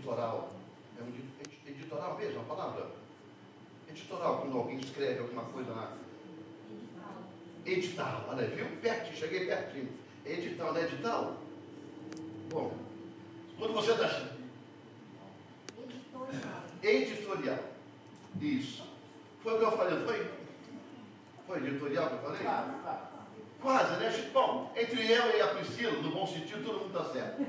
editoral. É um editoral mesmo, a palavra? Editoral, quando alguém escreve alguma coisa lá. Edital, olha, viu? Pertinho, cheguei pertinho. Edital, não é edital? Bom, quando você está achando? Editorial. Isso. Foi o que eu falei, não foi? Foi editorial que eu falei? Quase, né? Bom, entre eu e a Priscila, no bom sentido, todo mundo está certo.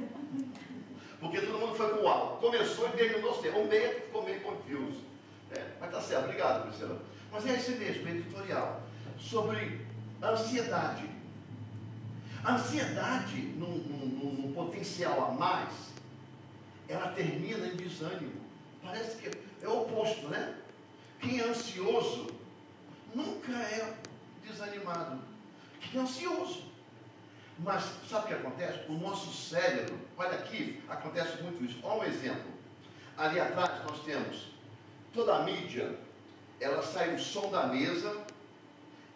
Porque todo mundo foi com o alto. Começou e terminou certo. O meio ficou meio confuso. Mas está certo, obrigado, Priscila. Mas é esse mesmo, editorial. Sobre ansiedade. A ansiedade, num potencial a mais, ela termina em desânimo. Parece que é o oposto, né? Quem é ansioso nunca é desanimado. Quem é ansioso. Mas sabe o que acontece? O nosso cérebro, olha aqui, acontece muito isso. Olha um exemplo. Ali atrás nós temos toda a mídia, ela sai o som da mesa,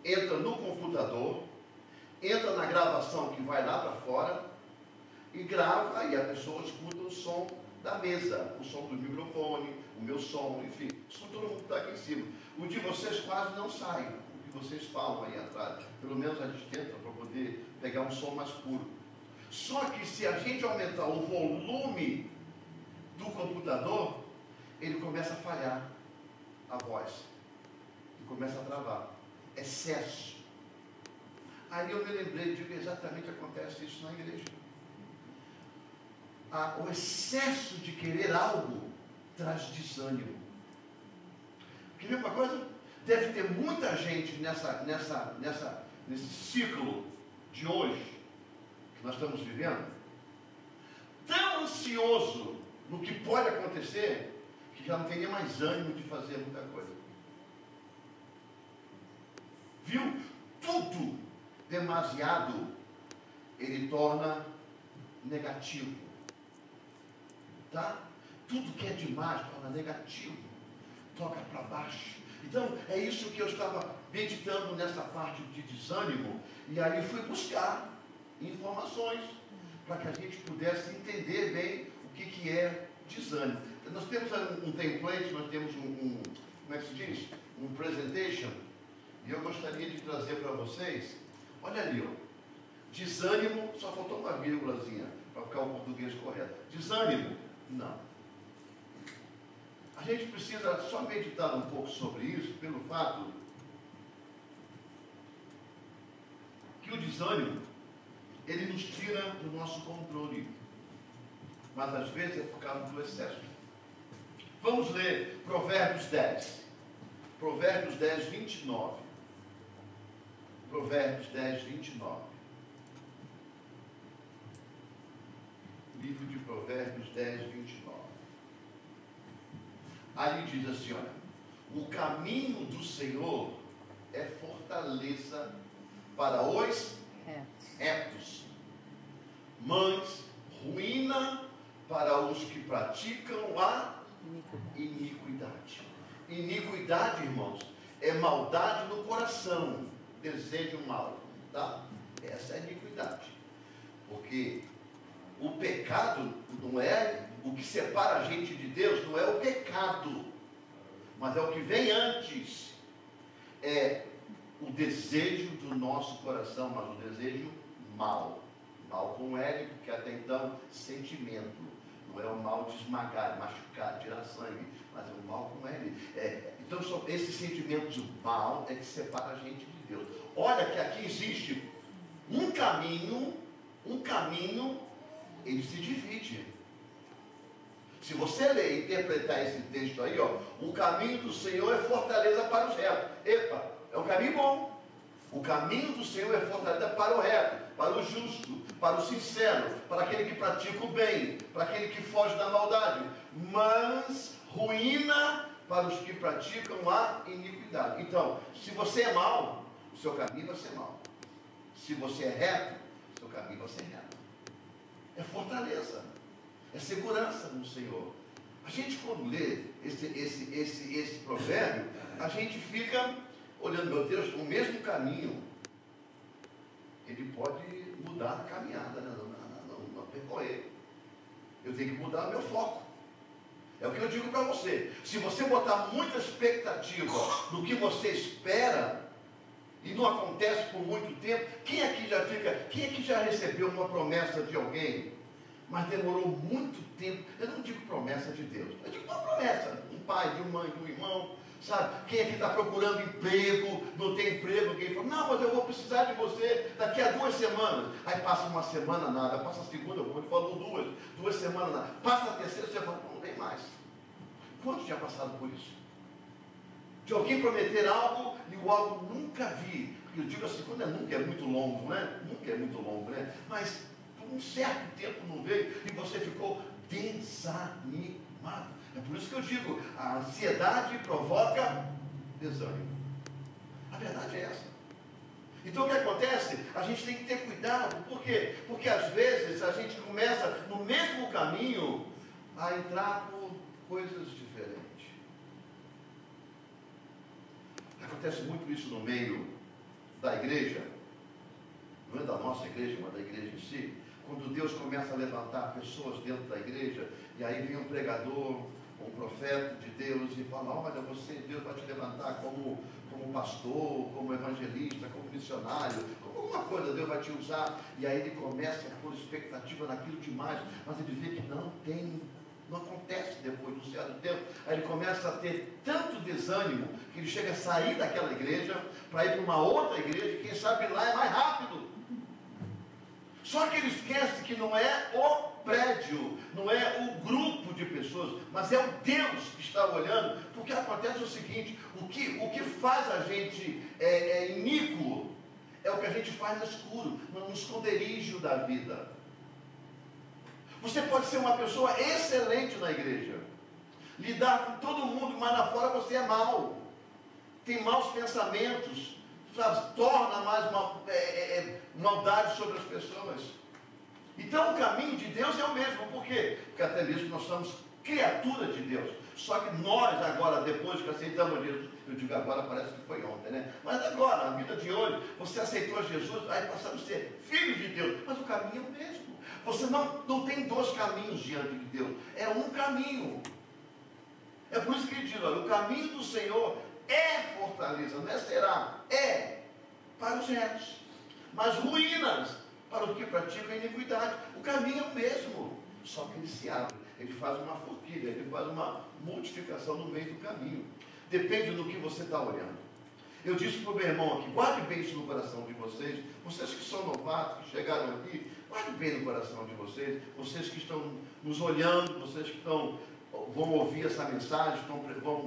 entra no computador, entra na gravação que vai lá para fora e grava, e a pessoa escuta o som da mesa, o som do microfone, o meu som, enfim, isso todo mundo está aqui em cima. O de vocês quase não sai, o que vocês falam aí atrás, pelo menos a gente tenta para poder pegar um som mais puro. Só que se a gente aumentar o volume do computador, ele começa a falhar a voz, e começa a travar, excesso. Aí eu me lembrei de que exatamente acontece isso na igreja. O excesso de querer algo traz desânimo. Quer ver uma coisa? Deve ter muita gente nesse ciclo de hoje, que nós estamos vivendo, tão ansioso no que pode acontecer, que já não tem nem mais ânimo de fazer muita coisa. Viu? Tudo demasiado, ele torna negativo. Tá? Tudo que é demais torna negativo, toca para baixo. Então é isso que eu estava meditando nessa parte de desânimo, e aí fui buscar informações para que a gente pudesse entender bem o que é desânimo. Nós temos um template, nós temos como é que se diz? Um presentation, e eu gostaria de trazer para vocês. Olha ali, ó. Desânimo, só faltou uma vírgulazinha para ficar o português correto. Desânimo, não. A gente precisa só meditar um pouco sobre isso, pelo fato que o desânimo, ele nos tira do nosso controle, mas às vezes é por causa do excesso. Vamos ler Provérbios 10. Provérbios 10, 29. Provérbios 10, 29. Livro de Provérbios 10, 29. Ali diz assim, olha: o caminho do Senhor é fortaleza para os retos, mas ruína para os que praticam a iniquidade. Iniquidade, irmãos, é maldade no coração, desejo mal, tá? Essa é a iniquidade. Porque o pecado não é o que separa a gente de Deus, não é o pecado, mas é o que vem antes. É o desejo do nosso coração, mas o desejo mal. Mal com L, porque até então, sentimento. Não é o mal de esmagar, machucar, tirar sangue, mas é o mal com L. Então, são esses sentimentos mal é que separa a gente de Deus. Olha que aqui existe um caminho, ele se divide. Se você ler e interpretar esse texto aí, ó, o caminho do Senhor é fortaleza para os retos. Epa, é um caminho bom. O caminho do Senhor é fortaleza para o reto, para o justo, para o sincero, para aquele que pratica o bem, para aquele que foge da maldade, mas ruína para os que praticam a iniquidade. Então, se você é mau, o seu caminho vai ser mau. Se você é reto, o seu caminho vai ser reto. É fortaleza, é segurança no Senhor. A gente, quando lê esse provérbio, a gente fica olhando, meu Deus, o mesmo caminho, ele pode mudar a caminhada, né? Não percorrer. Eu tenho que mudar meu foco. É o que eu digo para você. Se você botar muita expectativa no que você espera e não acontece por muito tempo, quem aqui já recebeu uma promessa de alguém, mas demorou muito tempo? Eu não digo promessa de Deus, eu digo uma promessa, um pai, de uma mãe, de um irmão, sabe? Quem aqui está procurando emprego, não tem emprego, alguém fala, não, mas eu vou precisar de você daqui a 2 semanas. Aí passa uma semana nada, passa a segunda, como ele falou, 2 semanas nada, passa a terceira, você fala, não tem mais. Quantos já passaram por isso? De alguém prometer algo e o algo nunca vi. Eu digo assim, quando nunca é muito longo, né? Nunca é muito longo, né? Mas por um certo tempo não veio e você ficou desanimado. É por isso que eu digo, a ansiedade provoca desânimo. A verdade é essa. Então o que acontece? A gente tem que ter cuidado. Por quê? Porque às vezes a gente começa no mesmo caminho a entrar por coisas diferentes. Acontece muito isso no meio da igreja, não é da nossa igreja, mas da igreja em si. Quando Deus começa a levantar pessoas dentro da igreja, e aí vem um pregador, um profeta de Deus e fala, olha, Deus vai te levantar como pastor, como evangelista, como missionário, como alguma coisa, Deus vai te usar. E aí ele começa a pôr expectativa naquilo demais, mas ele vê que não acontece depois de um certo tempo. Aí ele começa a ter tanto desânimo que ele chega a sair daquela igreja para ir para uma outra igreja, e quem sabe lá é mais rápido. Só que ele esquece que não é o prédio, não é o grupo de pessoas, mas é o Deus que está olhando. Porque acontece o seguinte, o que faz a gente iníquo é o que a gente faz no escuro, no esconderijo da vida. Você pode ser uma pessoa excelente na igreja, lidar com todo mundo, mas lá fora você é mau, tem maus pensamentos, sabe? Torna mais maldade sobre as pessoas. Então o caminho de Deus é o mesmo. Por quê? Porque até mesmo nós somos criatura de Deus. Só que nós agora, depois que aceitamos Jesus, eu digo agora, parece que foi ontem, né? Mas agora, na vida de hoje, você aceitou Jesus, aí passamos a ser filho de Deus. Mas o caminho é o mesmo. Você não tem 2 caminhos diante de Deus, é um caminho. É por isso que ele diz, olha, o caminho do Senhor é fortaleza, não é será, é para os retos, mas ruínas para os que praticam a iniquidade. O caminho é o mesmo, só que ele se abre, ele faz uma forquilha, ele faz uma multiplicação no meio do caminho. Depende do que você está olhando. Eu disse para o meu irmão aqui, guarde bem isso no coração de vocês, vocês que são novatos, que chegaram aqui, guarde bem no coração de vocês, vocês que estão nos olhando, vocês que vão ouvir essa mensagem, estão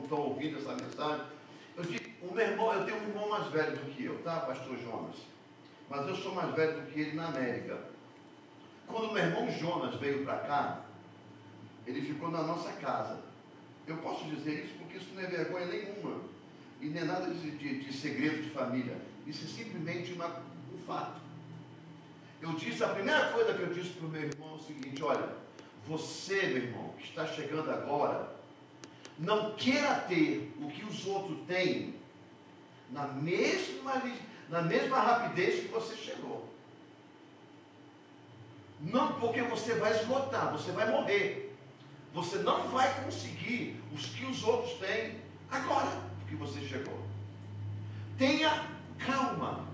ouvindo essa mensagem. Eu tenho um irmão mais velho do que eu, tá, pastor Jonas? Mas eu sou mais velho do que ele na América. Quando meu irmão Jonas veio para cá, ele ficou na nossa casa. Eu posso dizer isso porque isso não é vergonha nenhuma. E nem nada de segredo de família. Isso é simplesmente um fato. A primeira coisa que eu disse para o meu irmão é o seguinte, olha, você, meu irmão, que está chegando agora, não queira ter o que os outros têm na mesma rapidez que você chegou. Não, porque você vai esgotar, você vai morrer. Você não vai conseguir os que os outros têm agora que você chegou. Tenha calma.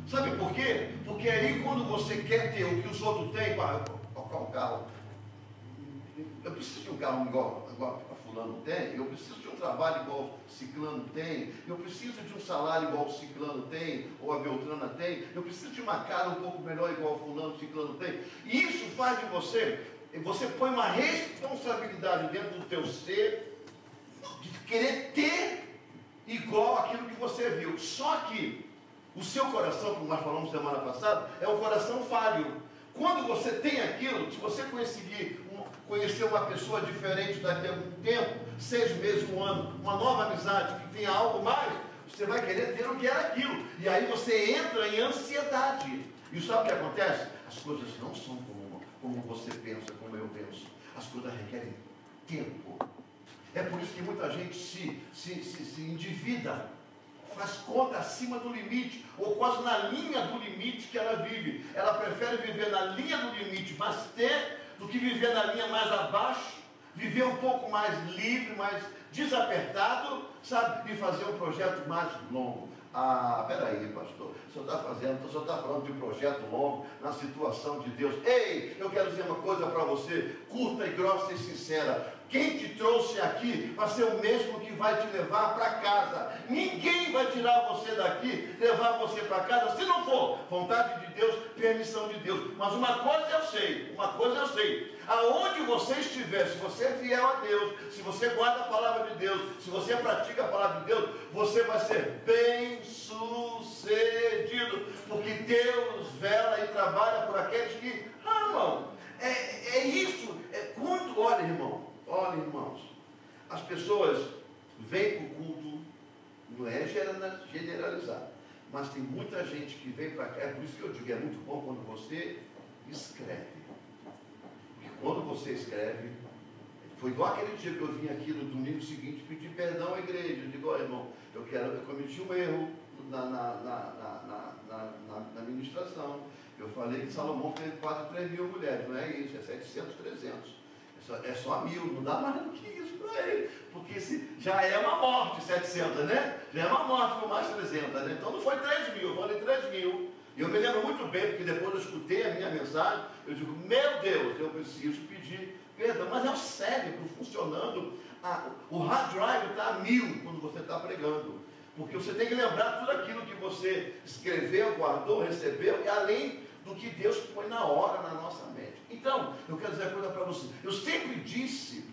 Sabe por quê? Porque aí quando você quer ter o que os outros têm, tocar um carro. Eu preciso de um carro igual a fulano tem, eu preciso de um trabalho igual ciclano tem, eu preciso de um salário igual o ciclano tem, ou a Beltrana tem, eu preciso de uma cara um pouco melhor igual o fulano, ciclano tem. E isso faz de você põe uma responsabilidade dentro do teu ser, de querer ter igual aquilo que você viu. Só que o seu coração, como nós falamos semana passada, é um coração falho. Quando você tem aquilo, se você conseguir conhecer uma pessoa diferente daqui a algum tempo, 6 meses, 1 ano, uma nova amizade que tenha algo mais, você vai querer ter o que era aquilo. E aí você entra em ansiedade. E sabe o que acontece? As coisas não são como você pensa, como eu penso. As coisas requerem tempo. É por isso que muita gente se endivida, faz conta acima do limite, ou quase na linha do limite que ela vive. Ela prefere viver na linha do limite, mas ter, do que viver na linha mais abaixo, viver um pouco mais livre, mais desapertado, sabe? E fazer um projeto mais longo. Ah, peraí, pastor, o senhor está falando de um projeto longo na situação de Deus. Ei, eu quero dizer uma coisa para você, curta e grossa e sincera. Quem te trouxe aqui vai ser o mesmo que vai te levar para casa. Ninguém vai tirar você daqui, levar você para casa, se não for vontade de Deus, permissão de Deus. Mas uma coisa eu sei, aonde você estiver, se você é fiel a Deus, se você guarda a palavra de Deus, se você pratica a palavra de Deus, você vai ser bem sucedido, porque Deus vela e trabalha por aqueles que amam. É isso. Olha, irmãos, as pessoas vêm para o culto, não é generalizar, mas tem muita gente que vem para cá. É por isso que eu digo, é muito bom quando você escreve, porque quando você escreve, foi igual aquele dia que eu vim aqui no domingo seguinte pedir perdão à igreja. Eu digo, olha, irmão, eu cometi um erro na ministração. Eu falei que Salomão tem quase 3 mil mulheres, não é isso, é 700, 300. É só 1000, não dá mais do que isso para ele, porque já é uma morte 700, né? Já é uma morte por mais 300, né? Então não foi 3 mil, eu falei 3 mil. E eu me lembro muito bem, porque depois eu escutei a minha mensagem, eu digo, meu Deus, eu preciso pedir perdão. Mas é o cérebro funcionando, o hard drive está a 1000 quando você está pregando. Porque você tem que lembrar tudo aquilo que você escreveu, guardou, recebeu, e além do que Deus põe na hora na nossa mente. Então, eu quero dizer uma coisa para você. Eu sempre disse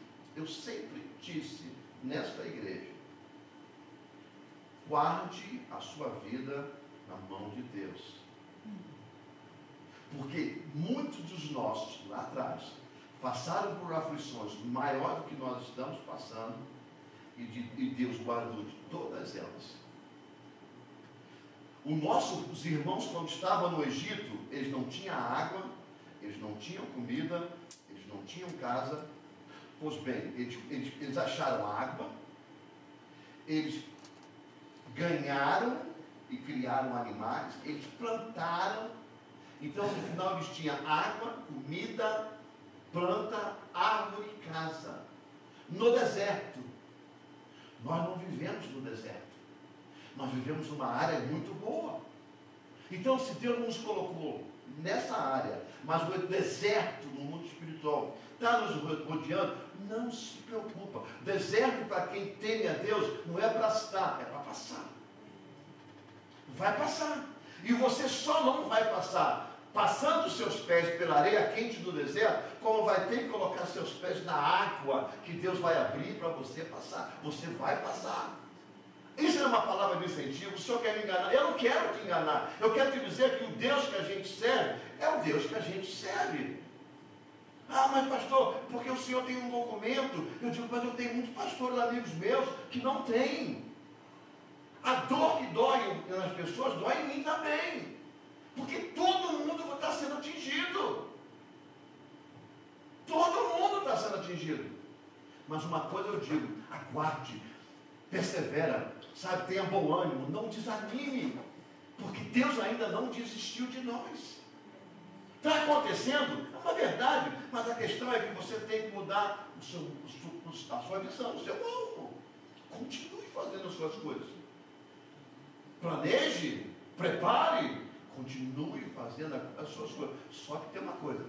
nesta igreja, guarde a sua vida na mão de Deus. Porque muitos dos nossos lá atrás passaram por aflições maior do que nós estamos passando, e Deus guardou de todas elas. Os irmãos, quando estavam no Egito, eles não tinham água, eles não tinham comida, eles não tinham casa. Pois bem, eles acharam água, eles ganharam e criaram animais, eles plantaram. Então no final eles tinham água, comida, planta, árvore e casa. No deserto. Nós não vivemos no deserto. Nós vivemos numa área muito boa. Então, se Deus nos colocou nessa área, mas no deserto, no mundo espiritual, está nos rodeando, não se preocupa. Deserto, para quem teme a Deus, não é para estar, é para passar. Vai passar. E você só não vai passar passando os seus pés pela areia quente do deserto, como vai ter que colocar seus pés na água que Deus vai abrir para você passar. Você vai passar. Isso é uma palavra de incentivo. O Senhor quer me enganar? Eu não quero te enganar. Eu quero te dizer que o Deus que a gente serve é o Deus que a gente serve. Ah, mas pastor, porque o senhor tem um documento? Eu digo, mas eu tenho muitos pastores amigos meus que não têm. A dor que dói nas pessoas dói em mim também. Porque todo mundo está sendo atingido. Todo mundo está sendo atingido. Mas uma coisa eu digo, aguarde, persevera, sabe, tenha bom ânimo, não desanime, porque Deus ainda não desistiu de nós. Está acontecendo, é uma verdade, mas a questão é que você tem que mudar a sua visão, o seu alvo. Continue fazendo as suas coisas. Planeje, prepare, continue fazendo as suas coisas. Só que tem uma coisa,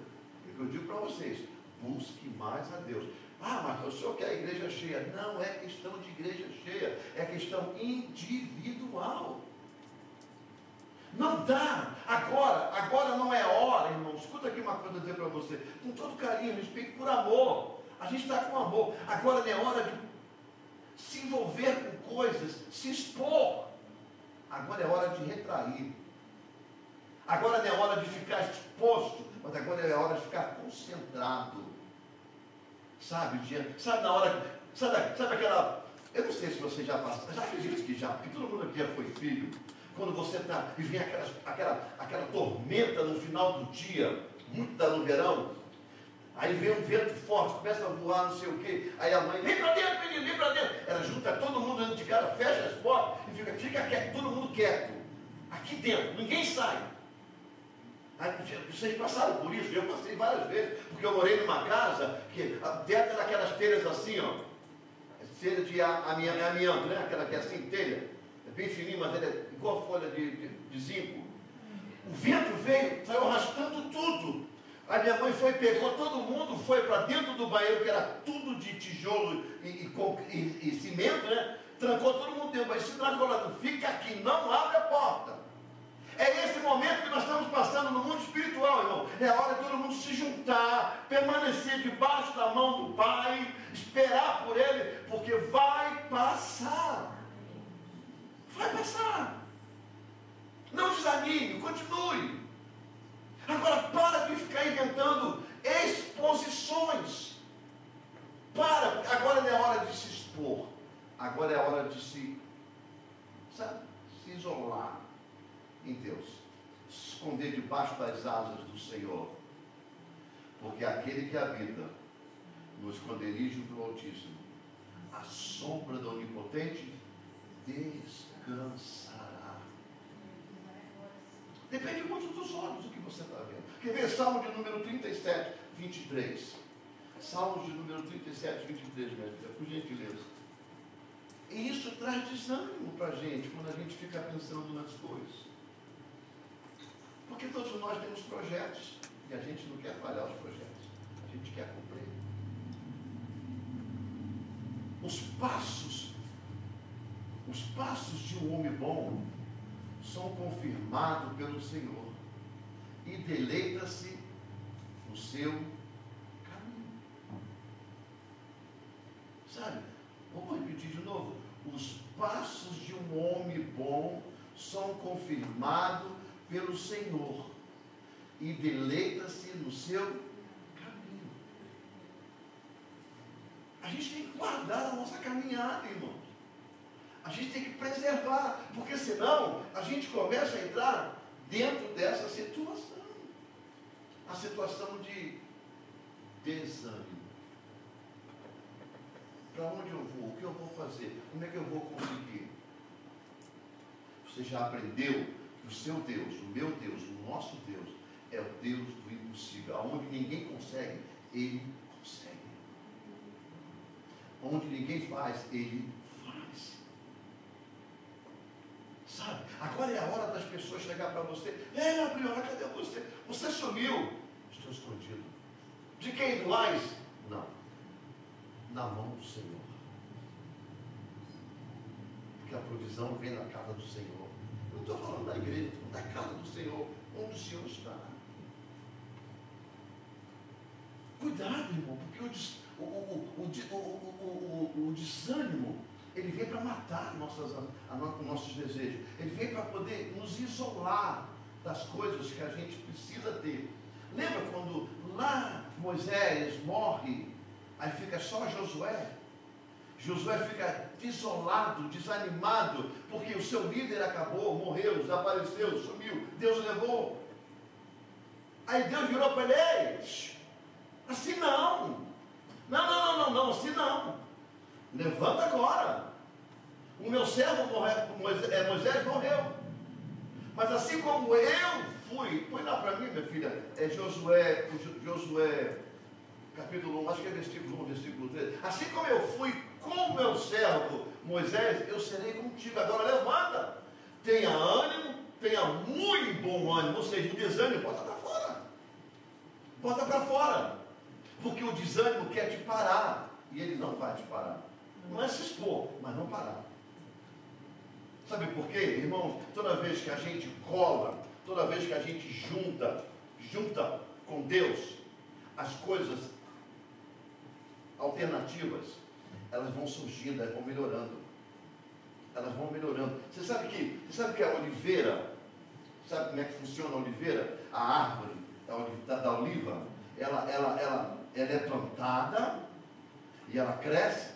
que eu digo para vocês, busque mais a Deus. Ah, mas o senhor quer a igreja cheia? Não é questão de igreja cheia, é questão individual. Não dá. Agora não é hora, irmão. Escuta aqui uma coisa, eu dizer para você, com todo carinho, respeito, por amor. A gente está com amor. Agora não é hora de se envolver com coisas, se expor. Agora é hora de retrair. Agora não é hora de ficar exposto, mas agora é hora de ficar concentrado. Sabe na hora, sabe aquela, eu não sei se você já passou, já acredito que já, porque todo mundo aqui já foi filho. Quando você está, e vem aquela tormenta no final do dia, muito no verão, aí vem um vento forte, começa a voar, não sei o quê, aí a mãe, vem para dentro, menino, vem para dentro. Ela junta todo mundo dentro de casa, fecha as portas e fica quieto, todo mundo quieto. Aqui dentro, ninguém sai. Vocês passaram por isso, eu passei várias vezes, porque eu morei numa casa que dentro era aquelas telhas assim, ó, telha de amianto, né? Aquela que é assim, telha, é bem fininha, mas ela é igual folha de zinco. O vento veio, saiu arrastando tudo. A minha mãe foi, pegou todo mundo, foi para dentro do banheiro, que era tudo de tijolo e cimento, né? Trancou todo mundo dentro do banheiro, se trancou lá, fica aqui, não abre a porta. É esse momento que nós estamos passando no mundo espiritual, irmão. É a hora de todo mundo se juntar, permanecer debaixo da mão do Pai, esperar por Ele, porque vai passar. Vai passar. Não desanime, continue. Agora para de ficar inventando exposições. Agora não é hora de se expor. Agora é a hora de se isolar em Deus, se esconder debaixo das asas do Senhor, porque aquele que habita no esconderijo do Altíssimo, a sombra do Onipotente descansará. Depende muito dos olhos do que você está vendo. Quer ver Salmo de número 37, 23? Salmos de número 37, 23, minha filha, por gentileza. E isso traz desânimo para a gente, quando a gente fica pensando nas coisas. Porque todos nós temos projetos, e a gente não quer falhar os projetos, a gente quer cumprir. Os passos de um homem bom são confirmados pelo Senhor, e deleita-se no seu caminho. Sabe? Vamos repetir de novo. Os passos de um homem bom são confirmados pelo Senhor, e deleita-se no seu caminho. A gente tem que guardar a nossa caminhada, irmãos. A gente tem que preservar, porque senão a gente começa a entrar dentro dessa situação. A situação de desânimo. Para onde eu vou? O que eu vou fazer? Como é que eu vou conseguir? Você já aprendeu que o seu Deus, o meu Deus, o nosso Deus, é o Deus do impossível. Aonde ninguém consegue, Ele consegue. Onde ninguém faz, Ele faz. Sabe? Agora é a hora das pessoas chegar para você. Ei, Gabriela, cadê você? Você sumiu. Estou escondido. De quem do mais? Não. Na mão do Senhor. Porque a provisão vem na casa do Senhor. Eu não estou falando da igreja, da casa do Senhor, onde o Senhor está. Cuidado, irmão, porque o desânimo, ele vem para matar nossos desejos. Ele vem para poder nos isolar das coisas que a gente precisa ter. Lembra quando lá Moisés morre, aí fica só Josué? Josué fica desolado, desanimado, porque o seu líder acabou, morreu, desapareceu, sumiu, Deus levou. Aí Deus virou para ele: ei, assim não. Não, assim não. Levanta agora. O meu servo Moisés morreu. Mas assim como eu fui, põe lá para mim, minha filha, é Josué, capítulo 1, acho que é versículo 1, versículo 3. Assim como eu fui com o meu servo Moisés, eu serei contigo. Agora levanta, tenha ânimo, tenha muito bom ânimo. Ou seja, o desânimo, bota para fora. Bota para fora. Porque o desânimo quer te parar, e ele não vai te parar. Não é se expor, mas não parar. Sabe por quê, irmãos? Toda vez que a gente cola, toda vez que a gente junta com Deus, as coisas alternativas, elas vão surgindo, elas vão melhorando. Elas vão melhorando. Você sabe que a oliveira, sabe como é que funciona a oliveira? A árvore da oliva, ela é plantada e ela cresce,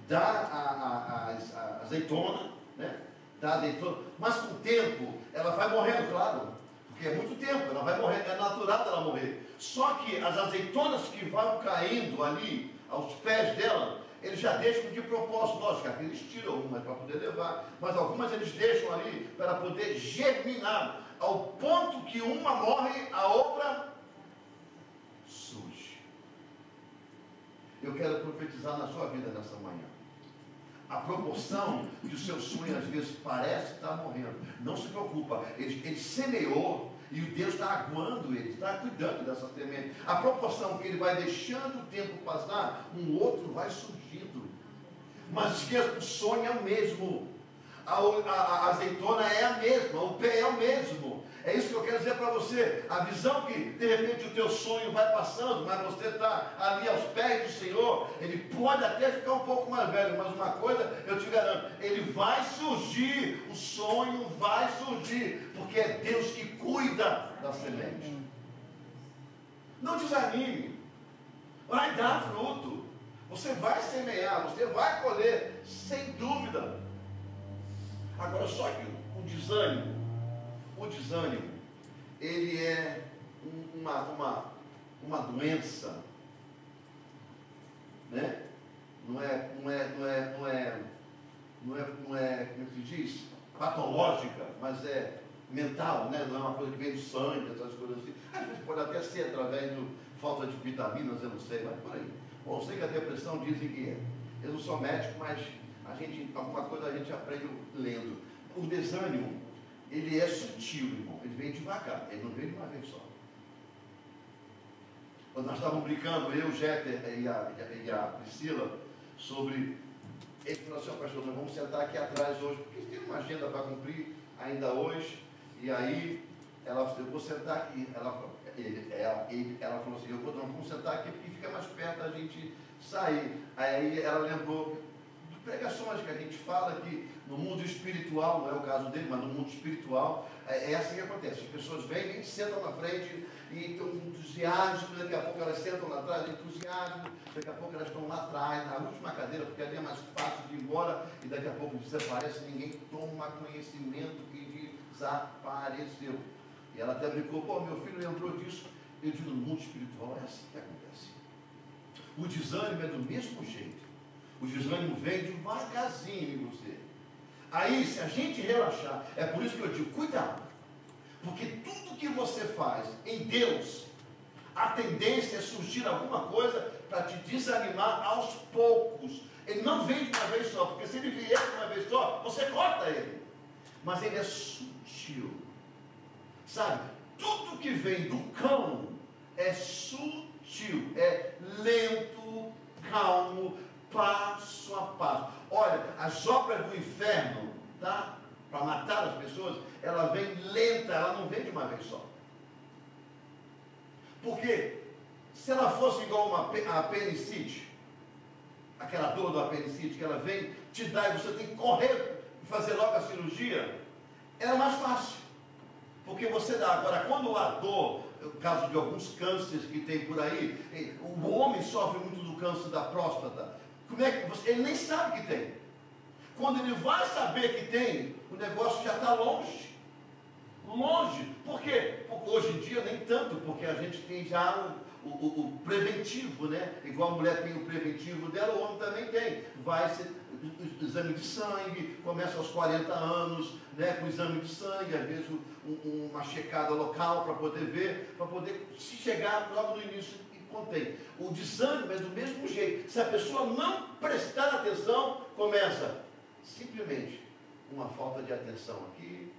dá a azeitona, né? Dá azeitona, mas com o tempo ela vai morrendo, claro, porque é muito tempo, ela vai morrer, é natural dela morrer. Só que as azeitonas que vão caindo ali aos pés dela, eles já deixam de propósito, lógico, aqui eles tiram algumas para poder levar, mas algumas eles deixam ali para poder germinar. ao ponto que uma morre, a outra surge. Eu quero profetizar na sua vida nessa manhã. A proporção que o seu sonho às vezes parece estar morrendo. Não se preocupa, ele semeou e o Deus está aguando ele, está cuidando dessa semente. A proporção que ele vai deixando o tempo passar, um outro vai surgindo. Mas esqueça, o sonho é o mesmo. A azeitona é a mesma, o pé é o mesmo. É isso que eu quero dizer para você. A visão que de repente o teu sonho vai passando, mas você está ali aos pés do Senhor, ele pode até ficar um pouco mais velho, mas uma coisa eu te garanto, ele vai surgir, o sonho vai surgir, porque é Deus que cuida da semente. Não desanime, vai dar fruto, você vai semear, você vai colher, sem dúvida. Agora, só que o desânimo, ele é uma doença, né? Não é, como se diz, patológica, mas é mental, né? Não é uma coisa que vem do sangue, essas coisas assim. Às vezes pode até ser através de falta de vitaminas, eu não sei, mas por aí. Bom, eu sei que a depressão dizem que é. Eu não sou médico, mas alguma coisa a gente aprende lendo. O desânimo, ele é sutil, irmão. Ele vem devagar, ele não vem de uma vez só. Quando nós estávamos brincando, eu, o Jeter e a Priscila, sobre... Ele falou assim, pastor, nós vamos sentar aqui atrás hoje, porque tem uma agenda para cumprir ainda hoje. E aí, ela falou, eu vou sentar aqui. Ela falou assim, nós vamos sentar aqui porque fica mais perto da gente sair. Aí ela lembrou de pregações que a gente fala que no mundo espiritual, não é o caso dele, mas no mundo espiritual, é assim que acontece. As pessoas vêm, sentam na frente e estão entusiasmo, daqui a pouco elas sentam lá atrás, entusiasmo, daqui a pouco elas estão lá atrás, na última cadeira, porque ali é mais fácil de ir embora, e daqui a pouco desaparece, ninguém toma conhecimento que desapareceu. E ela até brincou, pô, meu filho lembrou disso. Eu digo, no mundo espiritual é assim que acontece. O desânimo é do mesmo jeito. O desânimo vem devagarzinho em você. Aí, se a gente relaxar, é por isso que eu digo, cuidado. Porque tudo que você faz em Deus, a tendência é surgir alguma coisa para te desanimar aos poucos. Ele não vem de uma vez só, porque se ele vier de uma vez só, você corta ele. Mas ele é sutil. Sabe? Tudo que vem do cão é sutil, é lento, calmo, passo a passo. Olha, as obras do inferno, tá? Para matar as pessoas, ela vem lenta, ela não vem de uma vez só. Porque se ela fosse igual a apendicite, aquela dor do apendicite que ela vem, te dá e você tem que correr e fazer logo a cirurgia, era mais fácil. Porque você dá. Agora, quando a dor, no caso de alguns cânceres que tem por aí, o homem sofre muito do câncer da próstata. Como é que você, ele nem sabe que tem. Quando ele vai saber que tem, o negócio já está longe. Longe. Por quê? Porque hoje em dia nem tanto, porque a gente tem já o preventivo, né? Igual a mulher tem o preventivo dela, o homem também tem. Vai ser exame de sangue, começa aos 40 anos, né, com exame de sangue, às vezes uma checada local para poder ver, para poder se chegar logo no início e contém. O desânimo é do mesmo jeito. Se a pessoa não prestar atenção, começa simplesmente uma falta de atenção aqui,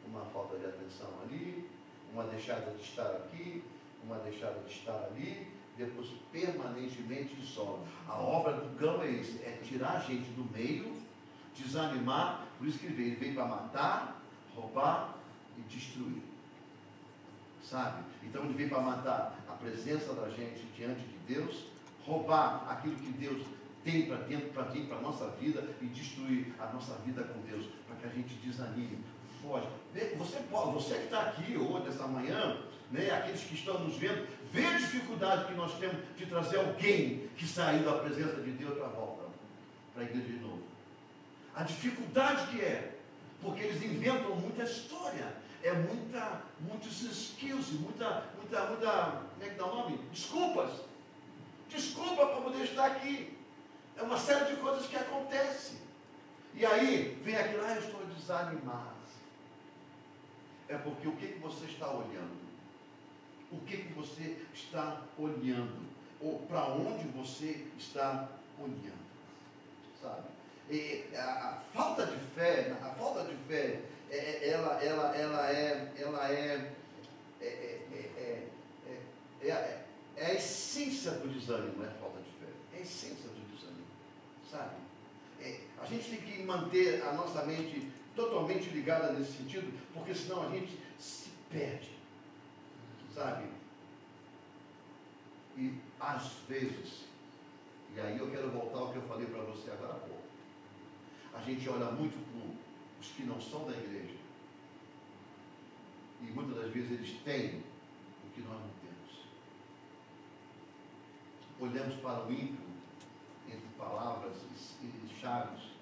uma falta de atenção ali, uma deixada de estar aqui, uma deixada de estar ali, depois permanentemente isola. A obra do cão é isso, é tirar a gente do meio, desanimar, por isso que ele veio para matar, roubar e destruir. Sabe? Então ele veio para matar a presença da gente diante de Deus, roubar aquilo que Deus tem para dentro, para a nossa vida e destruir a nossa vida com Deus, para que a gente desanime. Foge. Você que está aqui hoje, essa manhã, né, aqueles que estão nos vendo, vê a dificuldade que nós temos de trazer alguém que saiu da presença de Deus para volta, para a igreja de novo. A dificuldade que é, porque eles inventam muita história, muitos skills, muita, como é que dá o nome? Desculpa para poder estar aqui. É uma série de coisas que acontecem. E aí, vem aquilo, eu estou desanimado. É porque o que você está olhando? O que você está olhando? Ou para onde você está olhando? Sabe? E a falta de fé, ela é a essência do desânimo, é a falta de fé. É a essência do desânimo, sabe? A gente tem que manter a nossa mente totalmente ligada nesse sentido, porque senão a gente se perde, sabe? E às vezes, e aí eu quero voltar ao que eu falei para você agora há pouco, a gente olha muito para os que não são da igreja, e muitas das vezes eles têm o que nós não temos. Olhamos para o ímpio, entre palavras e chaves,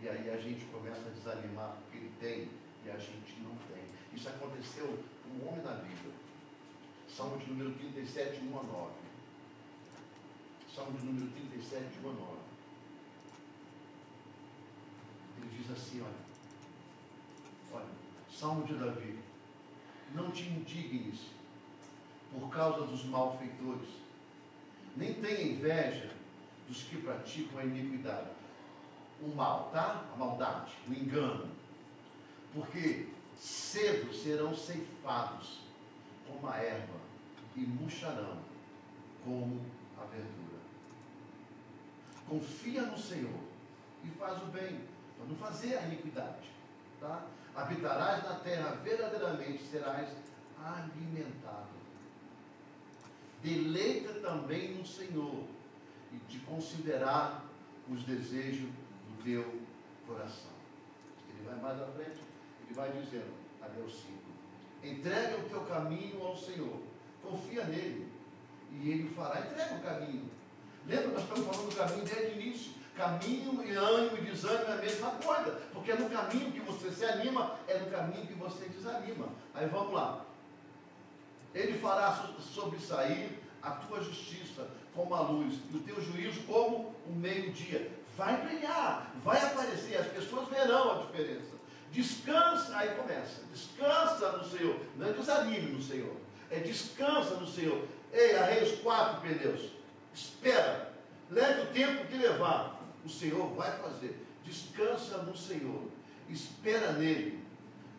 e aí a gente começa a desanimar porque ele tem e a gente não tem. Isso aconteceu com um homem da Bíblia. Salmo de número 37, 1 a 9. Salmo de número 37, 1 a 9. Ele diz assim, olha, Salmo de Davi: não te indignes por causa dos malfeitores, nem tenha inveja dos que praticam a iniquidade. O mal, tá? A maldade, o engano. Porque cedo serão ceifados como a erva e murcharão como a verdura. Confia no Senhor e faz o bem, para não fazer a iniquidade, tá? Habitarás na terra, verdadeiramente serás alimentado. Deleita também no Senhor e te considerar os desejos do teu coração. Ele vai mais à frente, ele vai dizendo, ali é o 5, entrega o teu caminho ao Senhor, confia nele, e ele fará. Entrega o caminho. Lembra, nós estamos falando do caminho desde o início. Caminho e ânimo e desânimo é a mesma coisa, porque é no caminho que você se anima, é no caminho que você desanima. Aí vamos lá. Ele fará sobressair a tua justiça como a luz, e o teu juízo como o meio-dia. Vai brilhar, vai aparecer, as pessoas verão a diferença. Descansa, aí começa, descansa no Senhor, não é desanime no Senhor, é descansa no Senhor. Ei, arreia os 4 pneus, espera, leve o tempo que levar, o Senhor vai fazer. Descansa no Senhor, espera nele,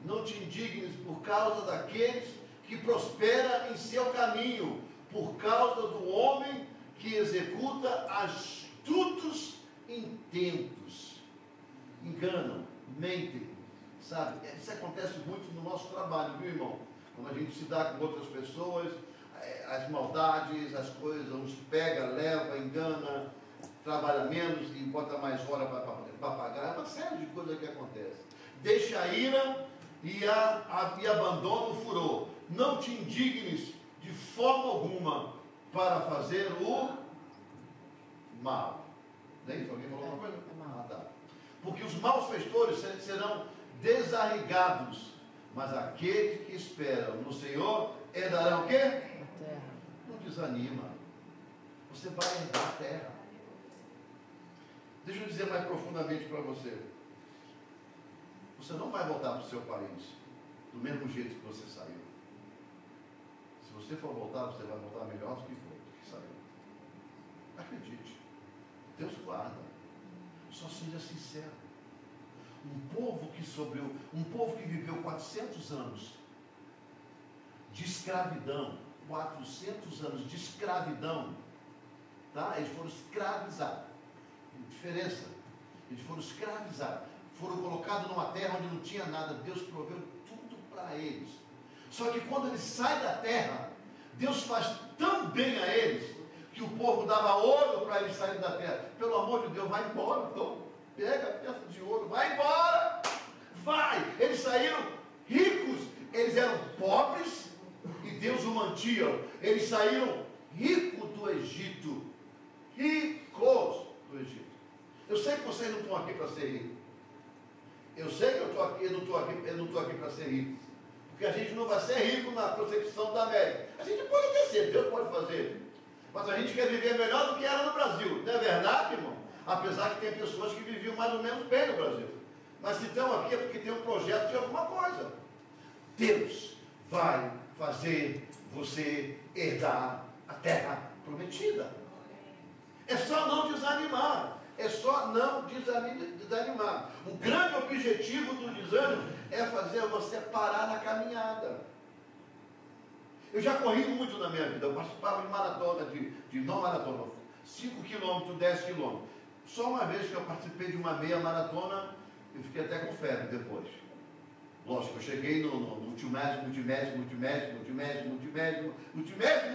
não te indignes por causa daqueles que prosperam em seu caminho, por causa do homem que executa astutos intentos, enganam, mentem, sabe? Isso acontece muito no nosso trabalho, viu, irmão? Quando a gente se dá com outras pessoas, as maldades, as coisas, uns pega, leva, engana, trabalha menos e bota mais hora para pagar, é uma série de coisas que acontece. Deixa a ira e abandona o furor. Não te indignes de forma alguma para fazer o mal. Nem alguém falou uma coisa? Ah, tá. Porque os malfeitores serão desarraigados, mas aqueles que esperam no Senhor herdarão o quê? A terra. Não desanima. Você vai herdar a terra. Deixa eu dizer mais profundamente para você. Você não vai voltar para o seu país do mesmo jeito que você saiu. Se você for voltar, você vai voltar melhor do que saiu. Acredite. Deus guarda. Só seja sincero. Um povo que viveu 400 anos de escravidão, 400 anos de escravidão, tá? Eles foram escravizados. Diferença. Eles foram escravizados. Foram colocados numa terra onde não tinha nada. Deus proveu tudo para eles. Só que quando eles saem da terra, Deus faz tão bem a eles, que o povo dava ouro para eles saírem da terra. Pelo amor de Deus, vai embora, então. Pega a peça de ouro, vai embora. Vai. Eles saíram ricos. Eles eram pobres e Deus o mantinha. Eles saíram ricos do Egito. Ricos do Egito. Eu sei que vocês não estão aqui para ser ricos. Eu sei que eu não estou aqui para ser rico. Porque a gente não vai ser rico na concepção da América. A gente pode até ser, Deus pode fazer. Mas a gente quer viver melhor do que era no Brasil. Não é verdade, irmão? Apesar que tem pessoas que viviam mais ou menos bem no Brasil. Mas se estão aqui é porque tem um projeto de alguma coisa. Deus vai fazer você herdar a terra prometida. É só não desanimar. É só não desanimar. O grande objetivo do desânimo é fazer você parar na caminhada. Eu já corri muito na minha vida. Eu participava de maratona, não maratona, 5 km, 10 km. Só uma vez que eu participei de uma meia maratona, eu fiquei até com febre depois. Lógico, eu cheguei no multimésimo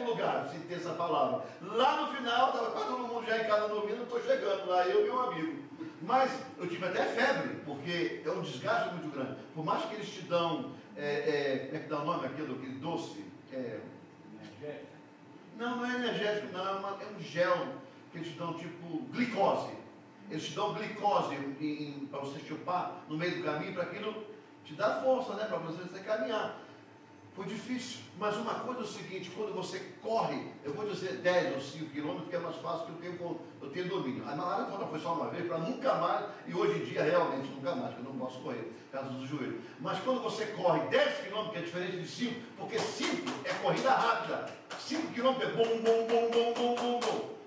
lugar, sem ter essa palavra. Lá no final, estava quase todo mundo já em casa dormindo, eu estou chegando lá, eu e meu amigo. Mas eu tive até febre, porque é um desgaste muito grande. Por mais que eles te dão, como é que dá o nome aquilo, aquele doce? Energético? Não é energético, não, é um gel que eles te dão tipo glicose. Eles te dão glicose para você chupar no meio do caminho, para aquilo te dar força, né, para você caminhar. Foi difícil, mas uma coisa é o seguinte: quando você corre, eu vou dizer 10 ou 5 quilômetros, que é mais fácil, que eu tenho domínio. A maratona foi só uma vez, para nunca mais, e hoje em dia realmente nunca mais, porque eu não posso correr, por causa do joelho. Mas quando você corre 10 quilômetros, que é diferente de 5, porque 5 é corrida rápida, 5 quilômetros é bom.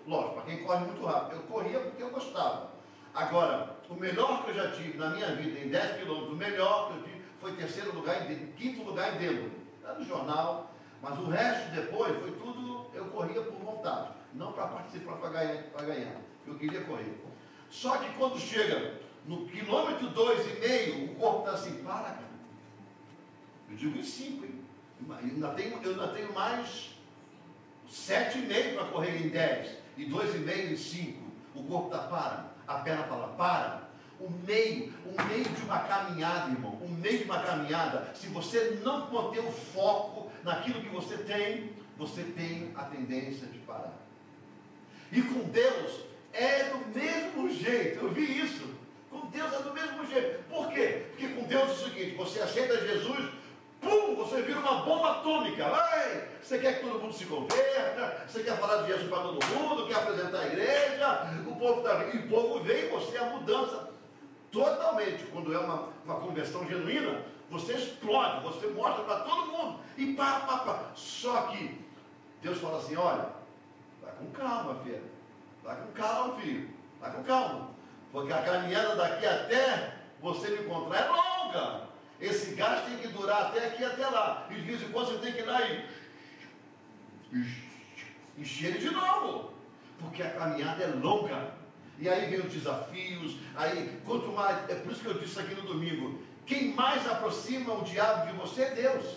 Lógico, para quem corre muito rápido. Eu corria porque eu gostava. Agora, o melhor que eu já tive na minha vida, em 10 quilômetros, o melhor que eu tive foi terceiro lugar, quinto lugar em Denver. Está no jornal, mas o resto depois foi tudo, eu corria por vontade, não para participar, para ganhar. Eu queria correr. Só que quando chega no quilômetro 2,5, o corpo está assim, para, cara. Eu digo em 5, hein? Eu ainda tenho mais 7,5 para correr em 10, e 2,5 em 5. O corpo está para, a perna fala, para. O meio de uma caminhada, irmão, o meio de uma caminhada, se você não manter o foco naquilo que você tem a tendência de parar. E com Deus é do mesmo jeito. Eu vi isso. Com Deus é do mesmo jeito. Por quê? Porque com Deus é o seguinte: você aceita Jesus, pum, você vira uma bomba atômica. Vai! Você quer que todo mundo se converta, você quer falar de Jesus para todo mundo, quer apresentar a igreja, o povo está vindo, e o povo vem e você é a mudança. Totalmente, quando é uma conversão genuína, você explode, você mostra para todo mundo, e pá. Só que Deus fala assim: olha, vai com calma, filho, vai com calma, filho, vai com calma, porque a caminhada daqui até você me encontrar é longa. Esse gás tem que durar até aqui, até lá, e de vez em quando você tem que ir lá e encher ele de novo, porque a caminhada é longa. E aí vem os desafios, aí quanto mais, é por isso que eu disse aqui no domingo, quem mais aproxima o diabo de você é Deus.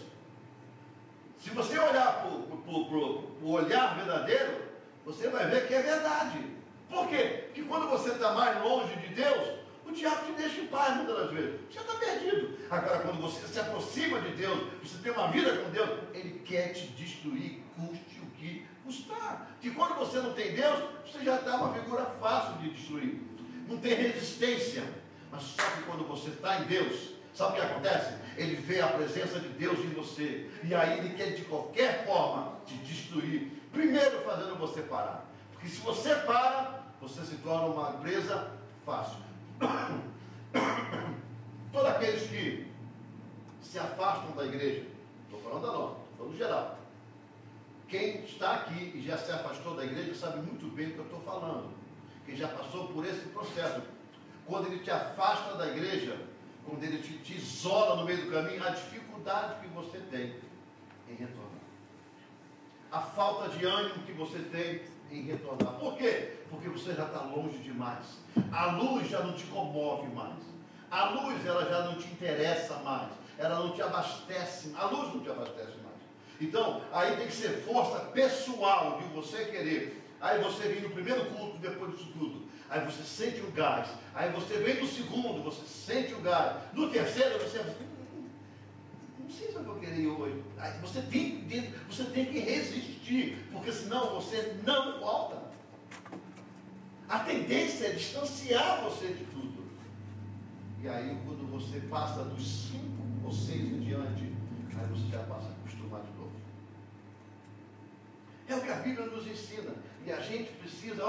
Se você olhar para o olhar verdadeiro, você vai ver que é verdade. Por quê? Porque quando você está mais longe de Deus, o diabo te deixa em paz muitas das vezes. Você está perdido. Agora, quando você se aproxima de Deus, você tem uma vida com Deus, Ele quer te destruir, custe o que custar. Que quando você não tem Deus, você já está uma figura fácil de destruir. Não tem resistência. Mas só que quando você está em Deus, sabe o que acontece? Ele vê a presença de Deus em você. E aí Ele quer de qualquer forma te destruir. Primeiro fazendo você parar. Porque se você para, você se torna uma presa fácil. Todos aqueles que se afastam da igreja, estou falando da nossa, estou falando geral. Quem está aqui e já se afastou da igreja sabe muito bem o que eu estou falando. Quem já passou por esse processo. Quando ele te afasta da igreja, quando ele te isola no meio do caminho, a dificuldade que você tem em retornar. A falta de ânimo que você tem em retornar. Por quê? Porque você já está longe demais. A luz já não te comove mais. A luz, ela já não te interessa mais. Ela não te abastece. A luz não te abastece mais. Então, aí tem que ser força pessoal de você querer. Aí você vem no primeiro culto, depois disso tudo. Aí você sente o gás. Aí você vem no segundo, você sente o gás. No terceiro, você... não sei se eu vou querer ir hoje. Aí você tem que resistir, porque senão você não volta. A tendência é distanciar você de tudo. E aí quando você passa dos 5 ou 6 em diante, aí você já passa a acostumar de novo. É o que a Bíblia nos ensina. E a gente precisa,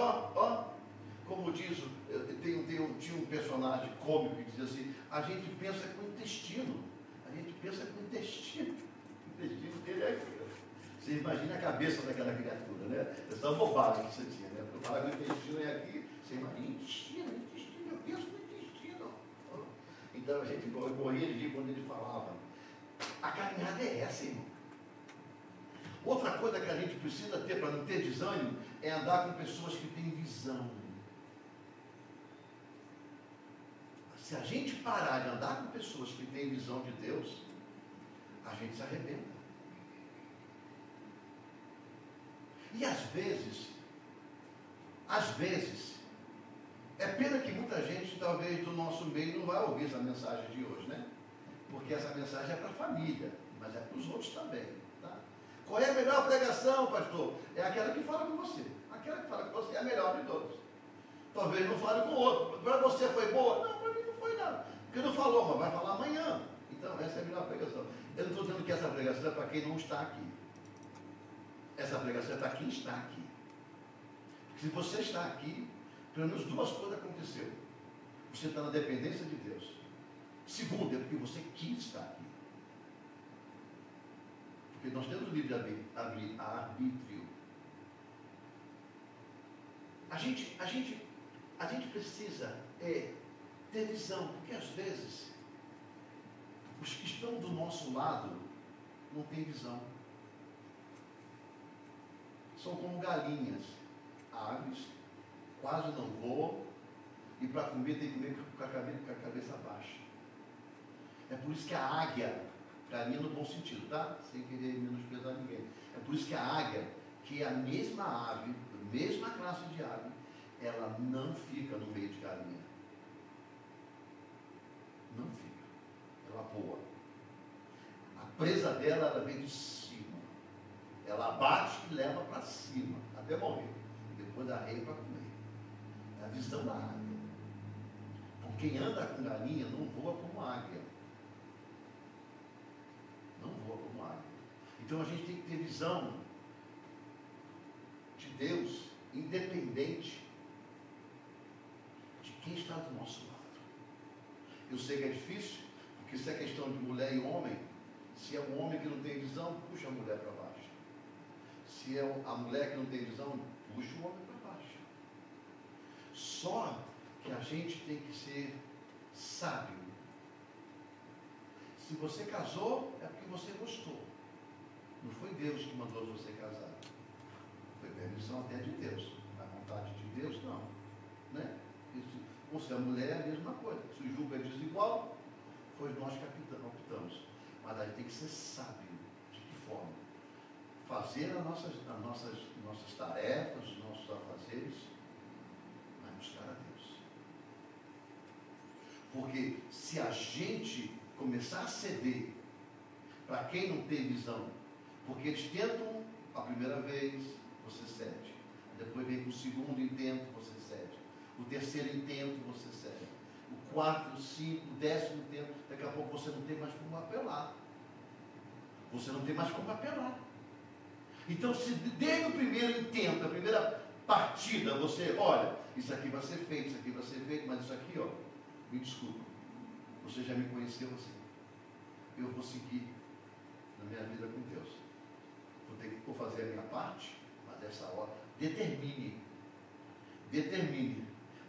como diz, tinha um personagem cômico que dizia assim: a gente pensa com o intestino. A A gente pensa que o intestino dele é aquilo. Você imagina a cabeça daquela criatura, né? Essa bobagem que você tinha, né? Porque falar que o intestino é aqui, você imagina intestino, eu penso no intestino. Então a gente morria de rir quando ele falava. A caminhada é essa, irmão. Outra coisa que a gente precisa ter para não ter desânimo é andar com pessoas que têm visão. Se a gente parar de andar com pessoas que têm visão de Deus, a gente se arrebenta. E às vezes, é pena que muita gente, talvez, do nosso meio não vai ouvir essa mensagem de hoje, né? Porque essa mensagem é para a família, mas é para os outros também, tá? Qual é a melhor pregação, pastor? É aquela que fala com você. Aquela que fala com você é a melhor de todas. Talvez não fale com o outro. Para você foi boa? Não, para mim não foi nada. Porque não falou, mas vai falar amanhã. Então, essa é a melhor pregação. Eu não estou dizendo que essa pregação é para quem não está aqui. Essa pregação é para quem está aqui. Se você está aqui, pelo menos duas coisas aconteceram. Você está na dependência de Deus. Segundo, é porque você quis estar aqui. Porque nós temos o livre-arbítrio. A gente precisa ter visão, porque às vezes os que estão do nosso lado não têm visão. São como galinhas, aves, quase não voam, e para comer tem que comer com a cabeça baixa. É por isso que a águia, galinha no bom sentido, tá? Sem querer menosprezar ninguém. É por isso que a águia, que é a mesma ave, a mesma classe de ave, ela não fica no meio de galinha. Não fica. Ela voa. A presa dela, ela vem de cima. Ela bate e leva para cima, até morrer. E depois arreia para comer. É a visão da águia. Então, quem anda com galinha não voa como águia. Não voa como águia. Então a gente tem que ter visão de Deus, independente de quem está do nosso lado. Eu sei que é difícil, porque se é questão de mulher e homem, se é um homem que não tem visão, puxa a mulher para baixo. Se é a mulher que não tem visão, puxa o homem para baixo. Só que a gente tem que ser sábio. Se você casou, é porque você gostou. Não foi Deus que mandou você casar. Foi permissão até de Deus. A vontade de Deus, não. Né? Ou se a mulher é a mesma coisa. Se o jugo é desigual, foi nós que optamos. Mas a gente tem que ser sábio. De que forma? Fazer as nossas tarefas, os nossos afazeres, mas buscar a Deus. Porque se a gente começar a ceder para quem não tem visão, porque eles tentam a primeira vez, você cede. Depois vem o segundo intento, você cede. O terceiro intento, você cede. O quarto, o cinco, o 10º intento, daqui a pouco você não tem mais como apelar. Você não tem mais como apelar. Então, se desde o primeiro intento, a primeira partida, você, olha, isso aqui vai ser feito, mas isso aqui, ó, me desculpa, você já me conheceu assim. Eu vou seguir na minha vida com Deus. Vou fazer a minha parte, mas dessa hora, determine.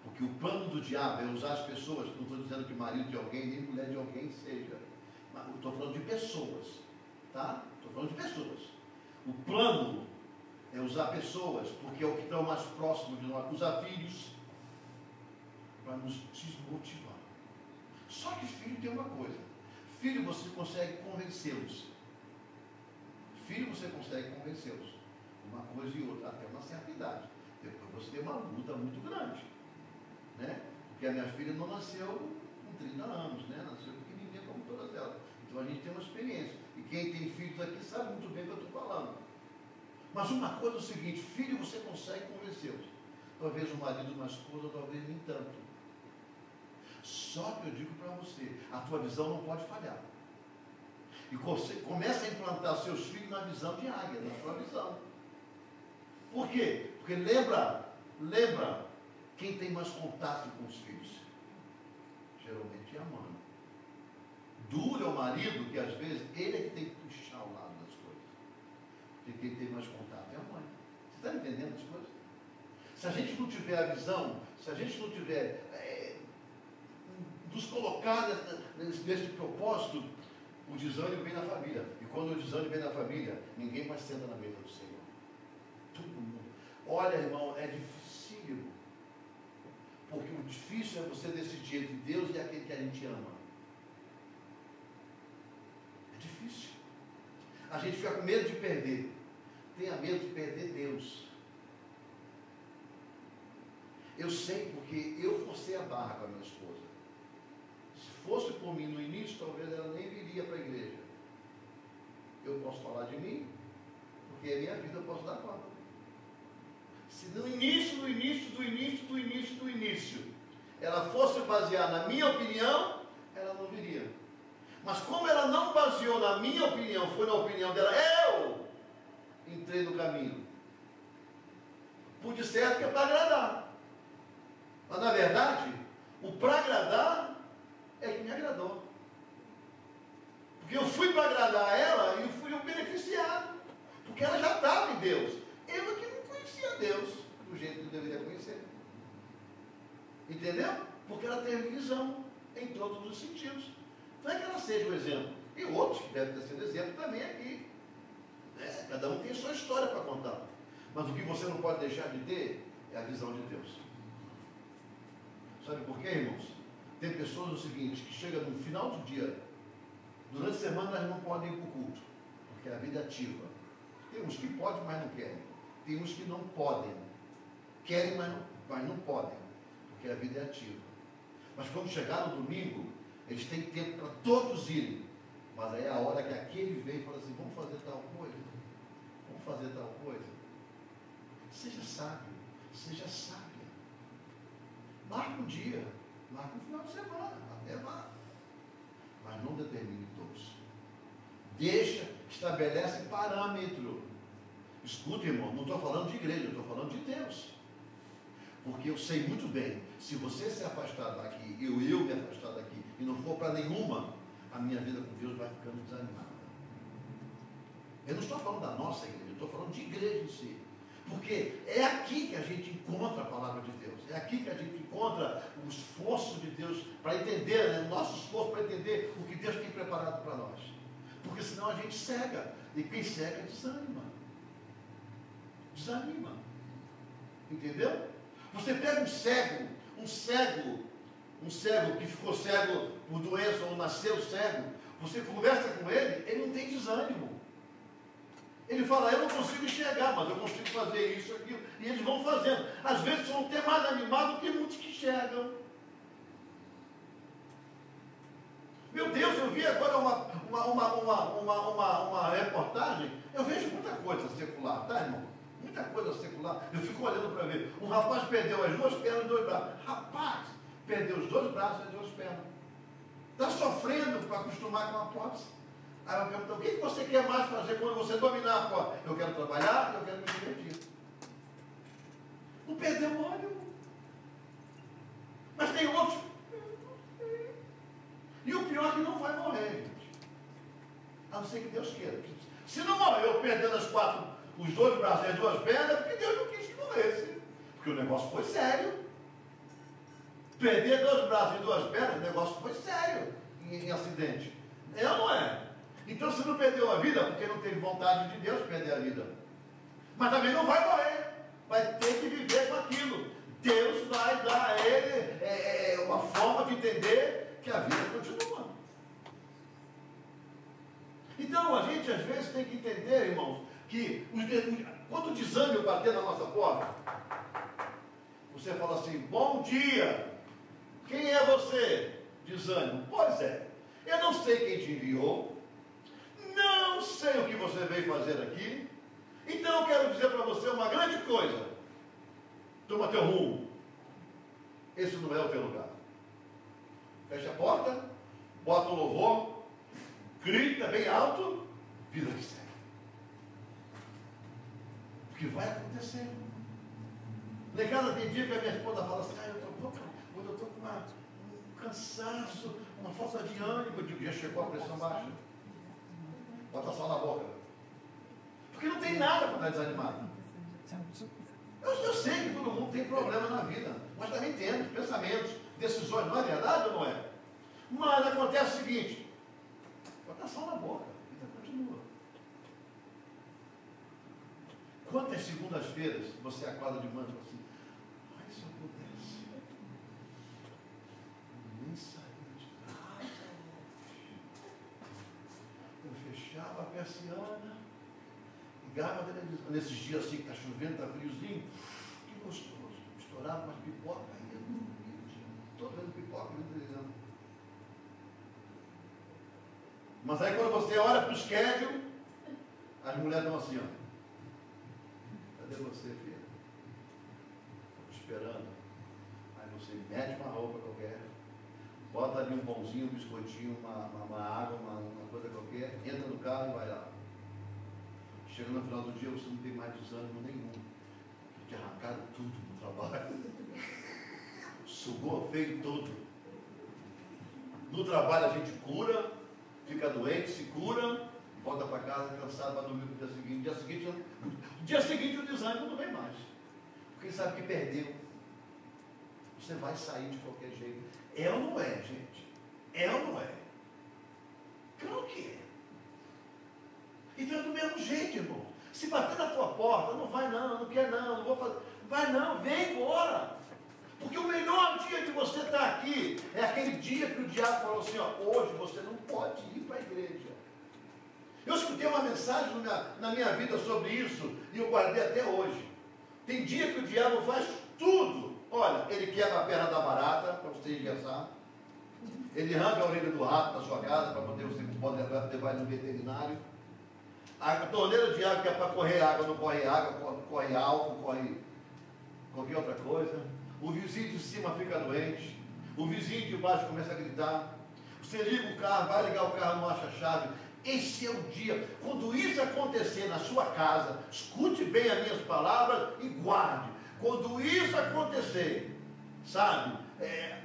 Porque o plano do diabo é usar as pessoas, não estou dizendo que marido de alguém, nem mulher de alguém seja, mas estou falando de pessoas, tá? Estou falando de pessoas. O plano é usar pessoas, porque é o que estão mais próximo de nós, usar filhos, para nos desmotivar. Só que filho tem uma coisa, filho você consegue convencê-los. Uma coisa e outra, até uma certa idade. Depois você tem uma luta muito grande, né? Porque a minha filha não nasceu com 30 anos, né? Nasceu pequenininha como todas elas. Então a gente tem uma experiência. E quem tem filhos aqui sabe muito bem o que eu estou falando. Mas uma coisa é o seguinte, filho você consegue convencê-los. Talvez o marido, uma esposa, talvez nem tanto. Só que eu digo para você, a tua visão não pode falhar. E você começa a implantar seus filhos na visão de águia, na sua visão. Por quê? Porque lembra quem tem mais contato com os filhos? Geralmente é a mãe. Duro é o marido que às vezes ele é que tem que puxar ao lado das coisas. Porque quem tem mais contato é a mãe. Você está entendendo as coisas? Se a gente não tiver a visão, se a gente não tiver nos colocar nesse propósito, o desânimo vem na família. E quando o desânimo vem na família, ninguém mais senta na mesa do Senhor. Todo mundo. Olha, irmão, é dificílimo. Porque o difícil é você decidir entre Deus e aquele que a gente ama. É difícil. A gente fica com medo de perder. Tenha medo de perder Deus. Eu sei porque eu forcei a barra com a minha esposa. Se fosse por mim no início, talvez ela nem viria para a igreja. Eu posso falar de mim, porque é minha vida, eu posso dar conta. Se no início, ela fosse basear na minha opinião, ela não viria. Mas como ela não baseou na minha opinião, foi na opinião dela, eu entrei no caminho. Pude ser que é para agradar. Mas na verdade, o para agradar é que me agradou. Porque eu fui para agradar ela e eu fui o beneficiado. Porque ela já estava em Deus. Eu que não conhecia Deus do jeito que eu deveria conhecer. Entendeu? Porque ela teve visão em todos os sentidos. Não é que ela seja o exemplo. E outros que devem ter sido exemplo também aqui. Cada um tem a sua história para contar. Mas o que você não pode deixar de ter é a visão de Deus. Sabe por quê, irmãos? Tem pessoas o seguinte, que chegam no final do dia, durante a semana elas não podem ir para o culto, porque a vida é ativa. Tem uns que podem, mas não querem. Tem uns que não podem. Querem, mas não podem, porque a vida é ativa. Mas quando chegar no domingo, eles têm tempo para todos irem. Mas aí é a hora que aquele vem e fala assim, vamos fazer tal coisa. Vamos fazer tal coisa. Seja sábio, seja sábia. Marca um dia, marca um final de semana, até vá. Mas não determine todos. Deixa, estabelece parâmetro. Escuta, irmão, não estou falando de igreja, estou falando de Deus. Porque eu sei muito bem, se você se afastar daqui, eu me afastar daqui, e não for para nenhuma, a minha vida com Deus vai ficando desanimada. Eu não estou falando da nossa igreja, eu estou falando de igreja em si. Porque é aqui que a gente encontra a palavra de Deus. É aqui que a gente encontra o esforço de Deus para entender, né? O nosso esforço para entender o que Deus tem preparado para nós. Porque senão a gente cega. E quem cega desanima. Desanima. Entendeu? Você pega um cego que ficou cego por doença ou nasceu cego. Você conversa com ele não tem desânimo. Ele fala, eu não consigo enxergar, mas eu consigo fazer isso, aquilo. E eles vão fazendo. Às vezes são até mais animados do que muitos que enxergam. Meu Deus, eu vi agora uma reportagem. Eu vejo muita coisa secular, tá, irmão? Muita coisa secular. Eu fico olhando para ver. Um rapaz perdeu as duas pernas e 2 braços. Rapaz, perdeu os 2 braços e as 2 pernas. Está sofrendo para acostumar com a posse. Aí eu pergunto, o que você quer mais fazer quando você dominar a posse? Eu quero trabalhar, eu quero me divertir. Não perdeu o ânimo. Mas tem outros. E o pior é que não vai morrer, gente. A não ser que Deus queira. Se não morreu perdendo os 2 braços e as 2 pernas, é porque Deus não quis que morresse. Porque o negócio foi sério. Perder 2 braços e 2 pernas, o negócio foi sério em acidente. É ou não é? Então se não perdeu a vida, porque não teve vontade de Deus perder a vida. Mas também não vai morrer. Vai ter que viver com aquilo. Deus vai dar a ele uma forma de entender que a vida continua. Então a gente às vezes tem que entender, irmãos, que quando o desânimo bater na nossa porta, você fala assim, bom dia, quem é você? Desânimo, pois é, eu não sei quem te enviou, não sei o que você veio fazer aqui, então eu quero dizer para você uma grande coisa, toma teu rumo, esse não é o teu lugar. Fecha a porta, bota o louvor, grita bem alto, vida que segue. O que vai acontecer? Negada, tem dia que a minha esposa fala assim, eu estou com cansaço, uma falta de ânimo. Eu digo, já chegou a pressão baixa? Bota só na boca. Porque não tem nada para estar desanimado. Eu sei que todo mundo tem problema na vida, mas também temos pensamentos, decisões, não é verdade ou não é? Mas acontece o seguinte, bota sal na boca, a vida continua. Quantas segundas-feiras você acorda de manhã e fala assim, ai, se eu pudesse, nem sair de casa, eu fechava a persiana, ligava a televisão, nesses dias assim que está chovendo, está friozinho, que gostoso, estourava umas pipocas, ia dormir, estou vendo pipoca na televisão. Mas aí quando você olha para o schedule, as mulheres estão assim, ó. Cadê você, filha? Estou esperando. Aí você mete uma roupa qualquer, bota ali um pãozinho, um biscoitinho, uma água, uma coisa qualquer, entra no carro e vai lá. Chega no final do dia, você não tem mais desânimo nenhum. Te arrancaram tudo no trabalho. Sugou feio tudo. No trabalho a gente cura, fica doente, se cura, volta para casa cansado para dormir no dia seguinte. No dia seguinte o desânimo não vem mais. Porque ele sabe que perdeu. Você vai sair de qualquer jeito. É ou não é, gente? É ou não é? Claro que é. Então é do mesmo jeito, irmão. Se bater na tua porta, não vai não quer não vou fazer. Vai não, vem embora. Porque o melhor dia de você estar aqui é aquele dia que o diabo falou assim, ó, hoje você não pode ir para a igreja. Eu escutei uma mensagem na minha vida sobre isso e eu guardei até hoje. Tem dia que o diabo faz tudo. Olha, ele quebra a perna da barata para você engraçar. Ele arranca a orelha do rato na sua casa para poder você levar no veterinário. A torneira de água que é para correr água, não corre água, corre álcool, corre qualquer outra coisa. O vizinho de cima fica doente. O vizinho de baixo começa a gritar. Você liga o carro, vai ligar o carro, não acha a chave. Esse é o dia. Quando isso acontecer na sua casa, escute bem as minhas palavras e guarde. Quando isso acontecer, sabe,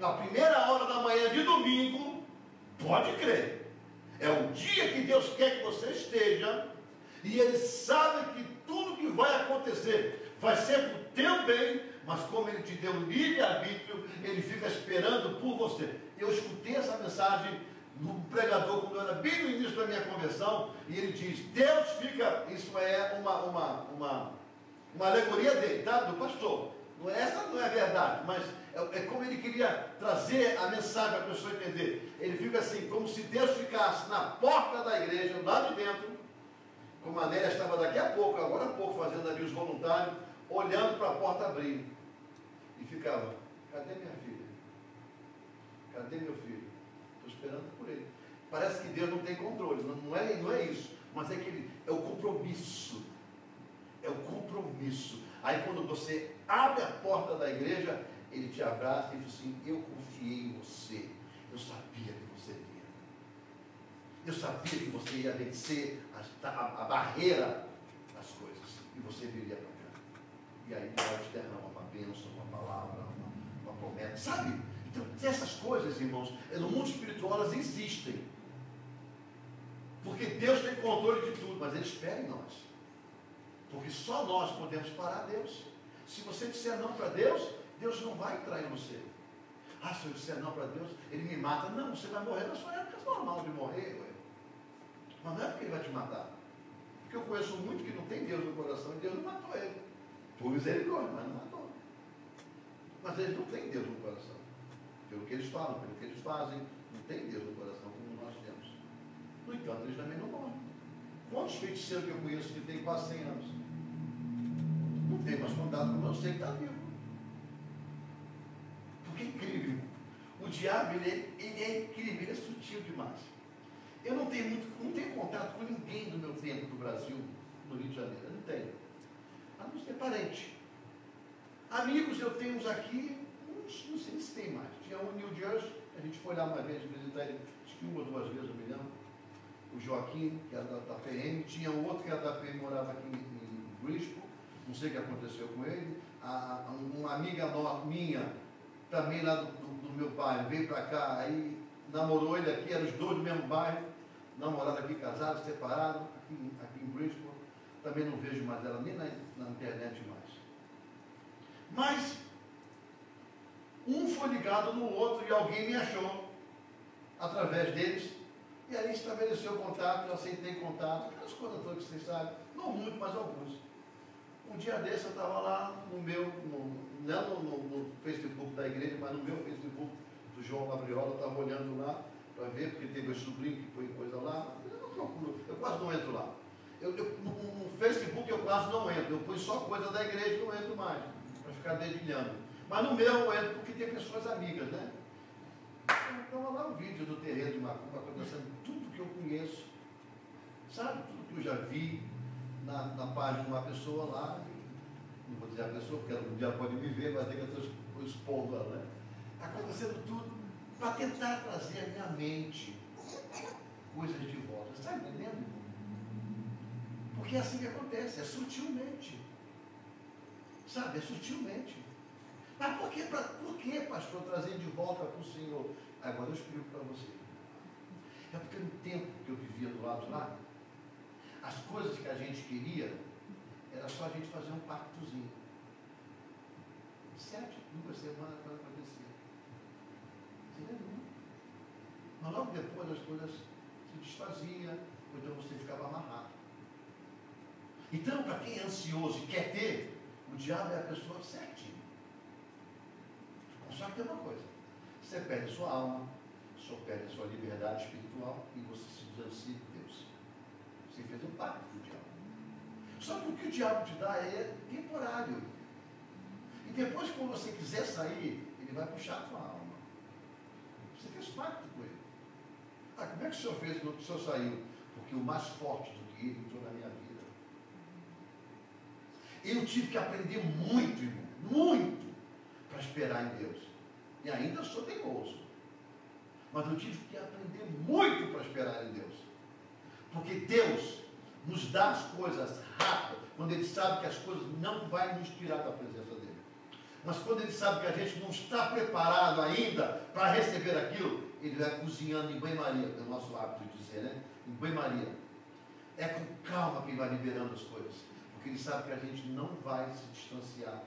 na primeira hora da manhã de domingo, pode crer. É o dia que Deus quer que você esteja. E Ele sabe que tudo que vai acontecer vai ser para o teu bem, mas como Ele te deu livre-arbítrio, Ele fica esperando por você. Eu escutei essa mensagem no pregador quando eu era bem no início da minha conversão, e ele diz, Deus fica, isso é uma alegoria dele, tá? Do pastor. Essa não é a verdade, mas é como ele queria trazer a mensagem para a pessoa entender. Ele fica assim, como se Deus ficasse na porta da igreja, lá de dentro, como a Nélia estava daqui a pouco, agora há pouco, fazendo ali os voluntários, olhando para a porta abrir. E ficava, cadê minha filha? Cadê meu filho? Estou esperando por ele. Parece que Deus não tem controle, não é isso, mas é o compromisso. É o compromisso. Aí quando você abre a porta da igreja, Ele te abraça e diz assim, eu confiei em você, eu sabia que você ia. Eu sabia que você ia vencer a barreira das coisas. E você viria para cá. E aí Deus te derrama uma bênção, uma palavra, uma promessa. Sabe? Então, essas coisas, irmãos, no mundo espiritual elas existem. Porque Deus tem controle de tudo, mas Ele espera em nós. Porque só nós podemos parar Deus. Se você disser não para Deus, Deus não vai entrar em você. Ah, se eu disser não para Deus, Ele me mata. Não, você vai morrer na sua época normal de morrer. Ué. Mas não é porque Ele vai te matar. Porque eu conheço muito que não tem Deus no coração e Deus não matou ele. Por misericórdia, mas não matou. Mas eles não têm Deus no coração. Pelo que eles falam, pelo que eles fazem, não tem Deus no coração como nós temos. No entanto, eles também não morrem. Quantos feiticeiros que eu conheço que têm quase 100 anos? Não tem mais contato com eu sei que está vivo. Porque é incrível. O diabo, ele é incrível, ele é sutil demais. Eu não tenho contato com ninguém do meu tempo do Brasil, no Rio de Janeiro. Eu não tenho. A não ser parente. Amigos eu tenho uns aqui, uns, não sei se tem mais. Tinha um em New Jersey, a gente foi lá uma vez visitar ele, acho que uma ou duas vezes, não me lembro. O Joaquim, que era da PM, tinha um outro que era da PM, morava aqui em Brisbane, não sei o que aconteceu com ele. Uma amiga minha também lá do meu bairro, veio para cá, aí namorou ele aqui, eram os dois do mesmo bairro, namoraram aqui, casados, separados, aqui em Bridgeport. Também não vejo mais ela nem na internet mais. Mas um foi ligado no outro e alguém me achou através deles. E aí estabeleceu contato, eu aceitei contato, aquelas coisas todas que vocês sabem, não muito, mas alguns. Um dia desse eu estava lá no meu, não no Facebook da igreja, mas no meu Facebook do João Labriola, eu estava olhando lá para ver, porque tem meu sobrinho que põe coisa lá, eu não procuro, eu quase não entro lá. No Facebook eu quase não entro, eu ponho só coisa da igreja e não entro mais, para ficar dedilhando. Mas no meu eu entro porque tem pessoas amigas, né? Então lá um vídeo do terreiro de Macumba acontecendo tudo que eu conheço, sabe? Tudo que eu já vi na página de uma pessoa lá, não vou dizer a pessoa, porque ela um dia pode me ver, mas tem que eu expondo ela, né? Acontecendo tudo para tentar trazer à minha mente coisas de volta. Está entendendo? Porque é assim que acontece, é sutilmente. Sabe? É sutilmente. Mas por que, pastor, trazer de volta para o Senhor? Agora eu explico para você. É porque no tempo que eu vivia do lado de lá, as coisas que a gente queria, era só a gente fazer um pactozinho. 7, 2 semanas para acontecer. Entendeu? Mas logo depois as coisas se desfaziam, ou então você ficava amarrado. Então, para quem é ansioso e quer ter, o diabo é a pessoa certinha. Só que tem uma coisa, você perde a sua alma, você perde a sua liberdade espiritual e você se distancia de Deus. Você fez um pacto com o diabo. Só que o que o diabo te dá é temporário. E depois, quando você quiser sair, ele vai puxar a sua alma. Você fez pacto com ele. Ah, como é que o senhor fez quando o senhor saiu? Porque o mais forte do que ele entrou na minha vida. Eu tive que aprender muito, irmão, muito, para esperar em Deus. E ainda sou teimoso. Mas eu tive que aprender muito para esperar em Deus. Porque Deus nos dá as coisas rápidas, quando Ele sabe que as coisas não vão nos tirar da presença dEle. Mas quando Ele sabe que a gente não está preparado ainda para receber aquilo, Ele vai cozinhando em banho-maria, é o nosso hábito de dizer, né? Em banho-maria. É com calma que Ele vai liberando as coisas. Porque Ele sabe que a gente não vai se distanciar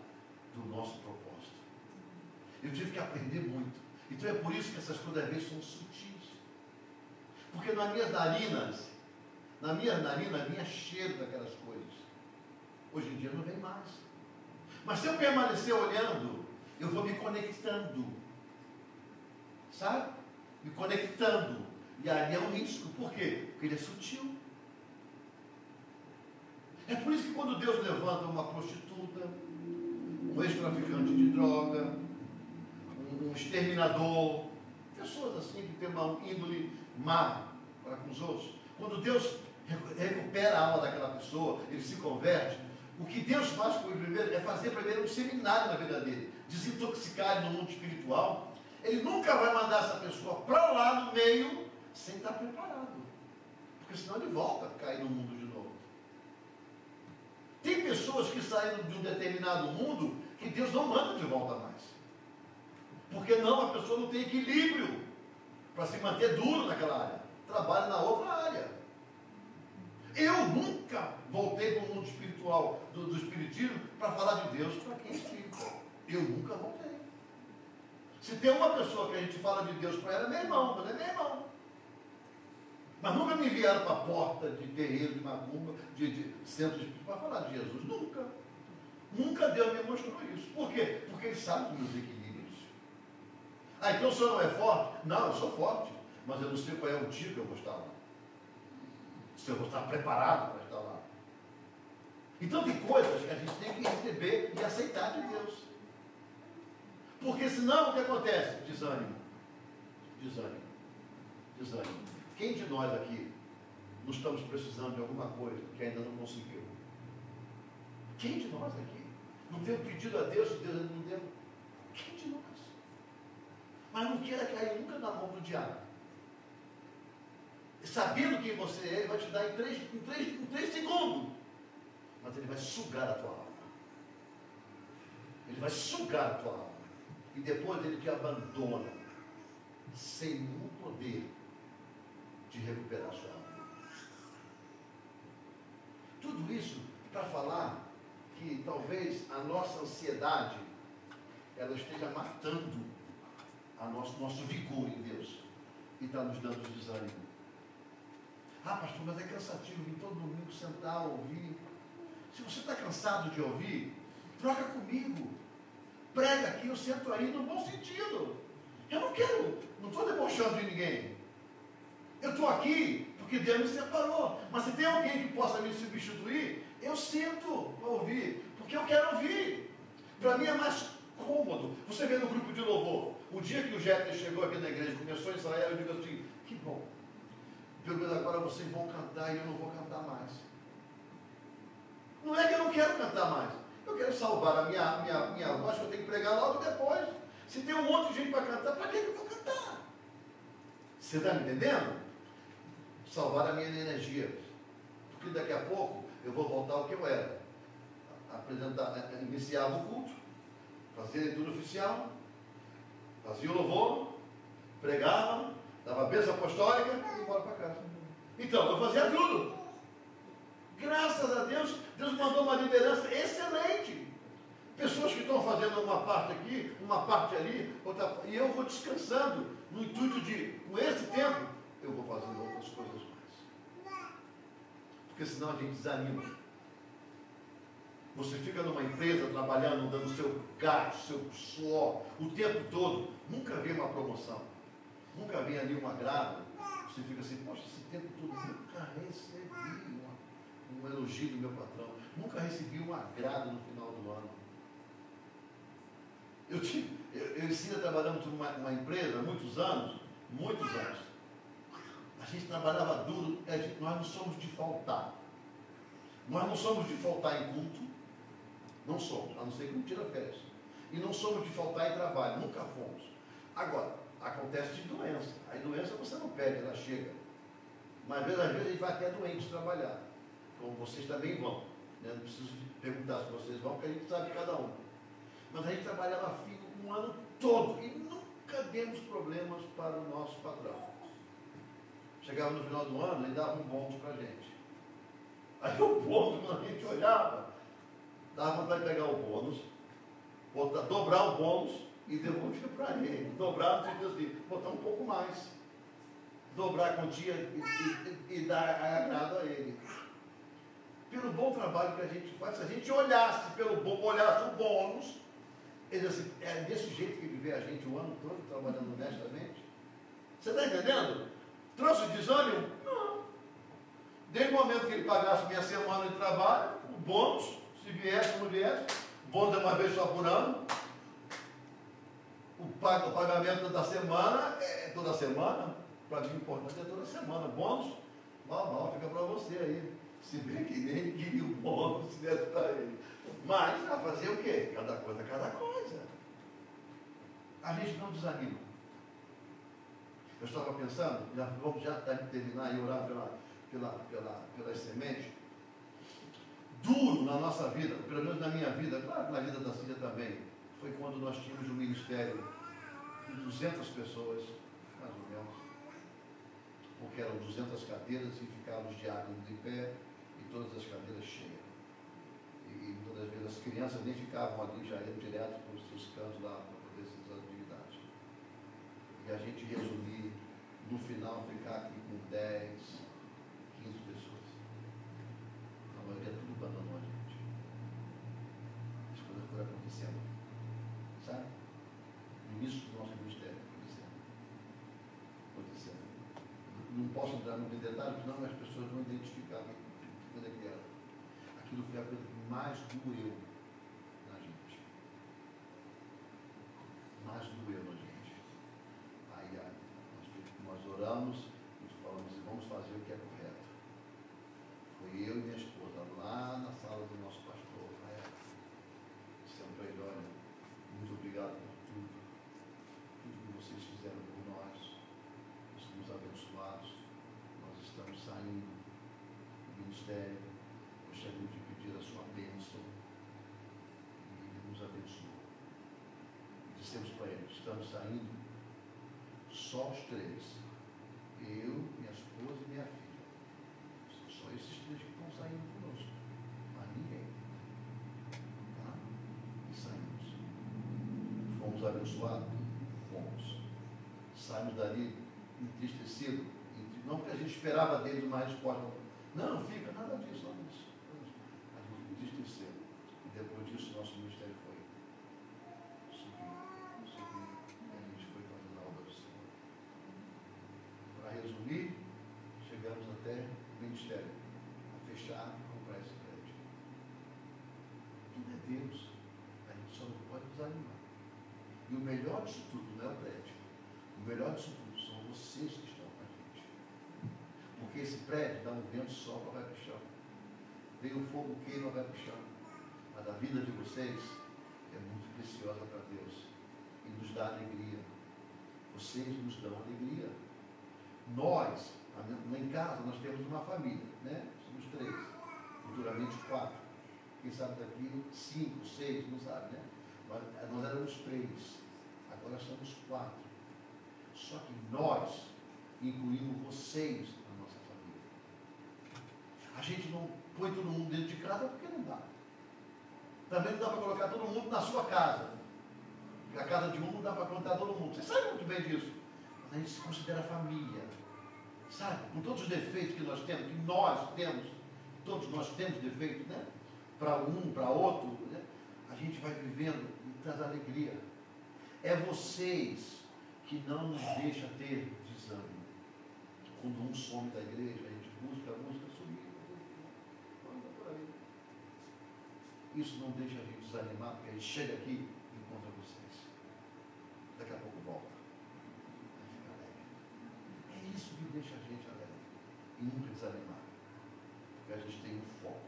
do nosso propósito. Eu tive que aprender muito. Então é por isso que essas coisas às vezes são sutis. Porque nas minhas narinas vinha cheiro daquelas coisas. Hoje em dia não vem mais. Mas se eu permanecer olhando, eu vou me conectando. Sabe? Me conectando. E ali é um risco. Por quê? Porque ele é sutil. É por isso que quando Deus levanta uma prostituta, um ex-traficante de droga, um exterminador, pessoas assim que têm uma índole má para com os outros, quando Deus recupera a alma daquela pessoa, ele se converte, o que Deus faz com ele primeiro é fazer primeiro um seminário na vida dele, desintoxicar ele no mundo espiritual. Ele nunca vai mandar essa pessoa para lá no meio sem estar preparado, porque senão ele volta a cair no mundo de novo. Tem pessoas que saíram de um determinado mundo que Deus não manda de volta mais. Porque não, a pessoa não tem equilíbrio para se manter duro naquela área. Trabalha na outra área. Eu nunca voltei para o mundo espiritual, do espiritismo, para falar de Deus para quem é espírita. Eu nunca voltei. Se tem uma pessoa que a gente fala de Deus para ela, é meu irmão, mas é meu irmão. Mas nunca me enviaram para a porta de terreiro, de macumba, de centro espírita, para falar de Jesus. Nunca. Nunca Deus me mostrou isso. Por quê? Porque Ele sabe dos meus equilíbrios. Ah, então o senhor não é forte? Não, eu sou forte. Mas eu não sei qual é o dia que eu vou estar lá. Se eu vou estar preparado para estar lá. Então tem coisas que a gente tem que receber e aceitar de Deus. Porque senão o que acontece? Desânimo. Desânimo. Desânimo. Quem de nós aqui não estamos precisando de alguma coisa que ainda não conseguiu? Quem de nós aqui não tem pedido a Deus e Deus não deu? Quem de nós? Mas não queira cair nunca na mão do diabo. Sabendo quem você é, ele vai te dar em 3 segundos. Mas ele vai sugar a tua alma. Ele vai sugar a tua alma. e depois ele te abandona, sem nenhum poder de recuperar sua alma. Tudo isso para falar que talvez a nossa ansiedade ela esteja matando nosso vigor em Deus e está nos dando desânimo. Ah, pastor, mas é cansativo vir todo domingo sentar, ouvir. Se você está cansado de ouvir, troca comigo. Prega aqui, eu sento aí no bom sentido. Eu não estou debochando de ninguém. Eu estou aqui porque Deus me separou. Mas se tem alguém que possa me substituir, eu sento para ouvir, porque eu quero ouvir. Para mim é mais cômodo. Você vê no grupo de louvor, o dia que o Jeter chegou aqui na igreja, começou a ensaiar, eu digo assim, que bom. Pelo menos agora vocês vão cantar e eu não vou cantar mais. Não é que eu não quero cantar mais. Eu quero salvar a minha voz, que eu tenho que pregar logo depois. Se tem um monte de gente para cantar, para que eu vou cantar? Você está me entendendo? Salvar a minha energia. Porque daqui a pouco eu vou voltar ao que eu era. Iniciava o culto, fazia a leitura oficial, fazia o louvor, pregava, dava a bênção apostólica e ia embora para casa. Então, eu fazia tudo. Graças a Deus, Deus mandou uma liderança excelente. Pessoas que estão fazendo uma parte aqui, uma parte ali, outra, e eu vou descansando, no intuito de, com esse tempo, eu vou fazendo outras coisas mais. Porque senão a gente desanima. Você fica numa empresa trabalhando, dando seu gás, seu suor, o tempo todo, nunca vê uma promoção, nunca vê ali um agrado. Você fica assim, poxa, esse tempo todo, nunca recebi um elogio do meu patrão, nunca recebi um agrado no final do ano. Eu ensino trabalhando numa empresa há muitos anos. A gente trabalhava duro, nós não somos de faltar. Nós não somos de faltar em culto, não somos, a não ser que não tira férias. E não somos de faltar em trabalho, nunca fomos. Agora, acontece de doença. A doença você não perde, ela chega. Mas às vezes a gente vai até doente trabalhar. Como vocês também vão. Né? Não preciso perguntar se vocês vão, porque a gente sabe cada um. Mas a gente trabalhava firme um ano todo e nunca demos problemas para o nosso patrão. Chegava no final do ano, ele dava um bônus para a gente. Aí o bônus, quando a gente olhava, dava vontade de pegar o bônus, dobrar o bônus e devolver para ele. Dobrar, no sentido assim, botar um pouco mais. Dobrar a quantia e dar agrado a ele. Pelo bom trabalho que a gente faz, se a gente olhasse o bônus, ele assim, é desse jeito que ele vê a gente o ano todo trabalhando honestamente. Você está entendendo? Trouxe desânimo? Não. Desde o momento que ele pagasse minha semana de trabalho, o bônus, se viesse ou não viesse, o bônus é uma vez só por ano. O pagamento da semana é toda semana. Para mim o importante é toda semana. Bônus, normal, fica para você aí. Se bem que nem queria o bônus se desse para ele. Mas, a fazer o quê? Cada coisa, cada coisa. A gente não desanima. Eu estava pensando, vamos já terminar e orar pelas sementes. Duro na nossa vida, pelo menos na minha vida, claro que na vida da Cília também, foi quando nós tínhamos um ministério de 200 pessoas, mais ou menos, porque eram 200 cadeiras e ficavam os diáconos de pé e todas as cadeiras cheias. E muitas vezes as crianças nem ficavam ali, já iam direto para os seus cantos lá para poder essas atividades. E a gente resumir, no final, ficar aqui com 10, 15 pessoas. A maioria tudo abandonou a gente. As coisas foram acontecendo. Sabe? No início do nosso ministério acontecendo. Não posso entrar muito em detalhes, porque senão as pessoas não identificavam que coisa que era. Aquilo foi a coisa que mais doeu na gente. Mais doeu na gente. Aí nós oramos e falamos, vamos fazer o que é correto. Foi eu e minha esposa lá na sala do nosso pastor, dissemos para ele, olha, muito obrigado por tudo que vocês fizeram por nós. Nós estamos abençoados, nós estamos saindo do ministério, gostaríamos de pedir a sua bênção, e ele nos abençoou. dissemos para eles, estamos saindo só os três. Eu, minha esposa e minha filha. Só esses três que estão saindo conosco. Mas ninguém. Tá? E saímos. Fomos abençoados? Fomos. Saímos dali entristecidos. Não porque a gente esperava deles uma resposta. Não, fica, nada disso, nada disso. A gente entristeceu. E depois disso, nosso ministério foi subir. E a gente foi fazendo a obra do Senhor. Para resumir, chegamos até o ministério. A fechar e comprar esse prédio. Tudo é Deus. A gente só não pode desanimar. E o melhor disso tudo não é o prédio. O melhor disso tudo são vocês que estão com a gente. Porque esse prédio dá um vento sopra, vai para o chão. Vem um fogo, queima, vai para o chão. Mas a vida de vocês é muito preciosa para Deus. E nos dá alegria. Vocês nos dão alegria. Nós, lá em casa, nós temos uma família, né? Somos 3. Futuramente 4. Quem sabe daqui 5, 6, não sabe, né? Nós éramos 3. Agora somos 4. Só que nós incluímos vocês na nossa família. A gente não põe todo mundo dentro de casa porque não dá. Também não dá para colocar todo mundo na sua casa. Porque a casa de um não dá para contar todo mundo. Você sabe muito bem disso. Mas a gente se considera família. Sabe? Com todos os defeitos que nós temos, todos nós temos defeitos, né? Para um, para outro, né? A gente vai vivendo e traz alegria. É vocês que não nos deixam ter desânimo. Quando um some da igreja, a gente busca subir. Anda por aí. Isso não deixa a gente desanimar, porque a gente chega aqui e encontra vocês. Daqui a pouco volta. Vai ficar alegre. É isso que deixa a gente alegre. E nunca desanimar. Porque a gente tem um foco.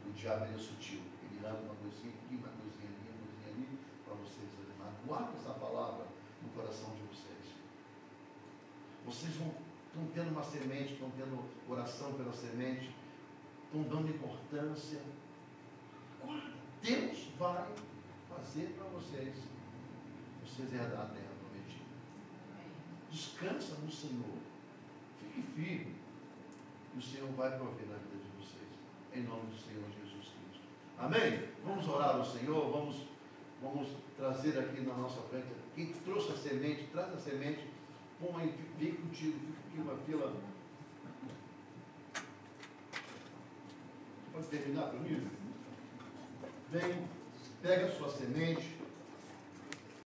O diabo é sutil. Ele dá uma coisinha aqui, uma coisinha ali, para vocês desanimar. Guarda essa palavra no coração de vocês. Vocês estão tendo uma semente, estão tendo oração pela semente, estão dando importância. Guarda, Deus vai fazer para vocês herdar a terra prometida. Descansa no Senhor. Fique firme. E o Senhor vai prover na vida de vocês. Em nome do Senhor Jesus Cristo. Amém? Vamos orar ao Senhor, vamos trazer aqui na nossa frente. Quem trouxe a semente, traz a semente, põe aí, vem contigo, fica aqui uma fila. Pode terminar comigo? Vem, pega a sua semente.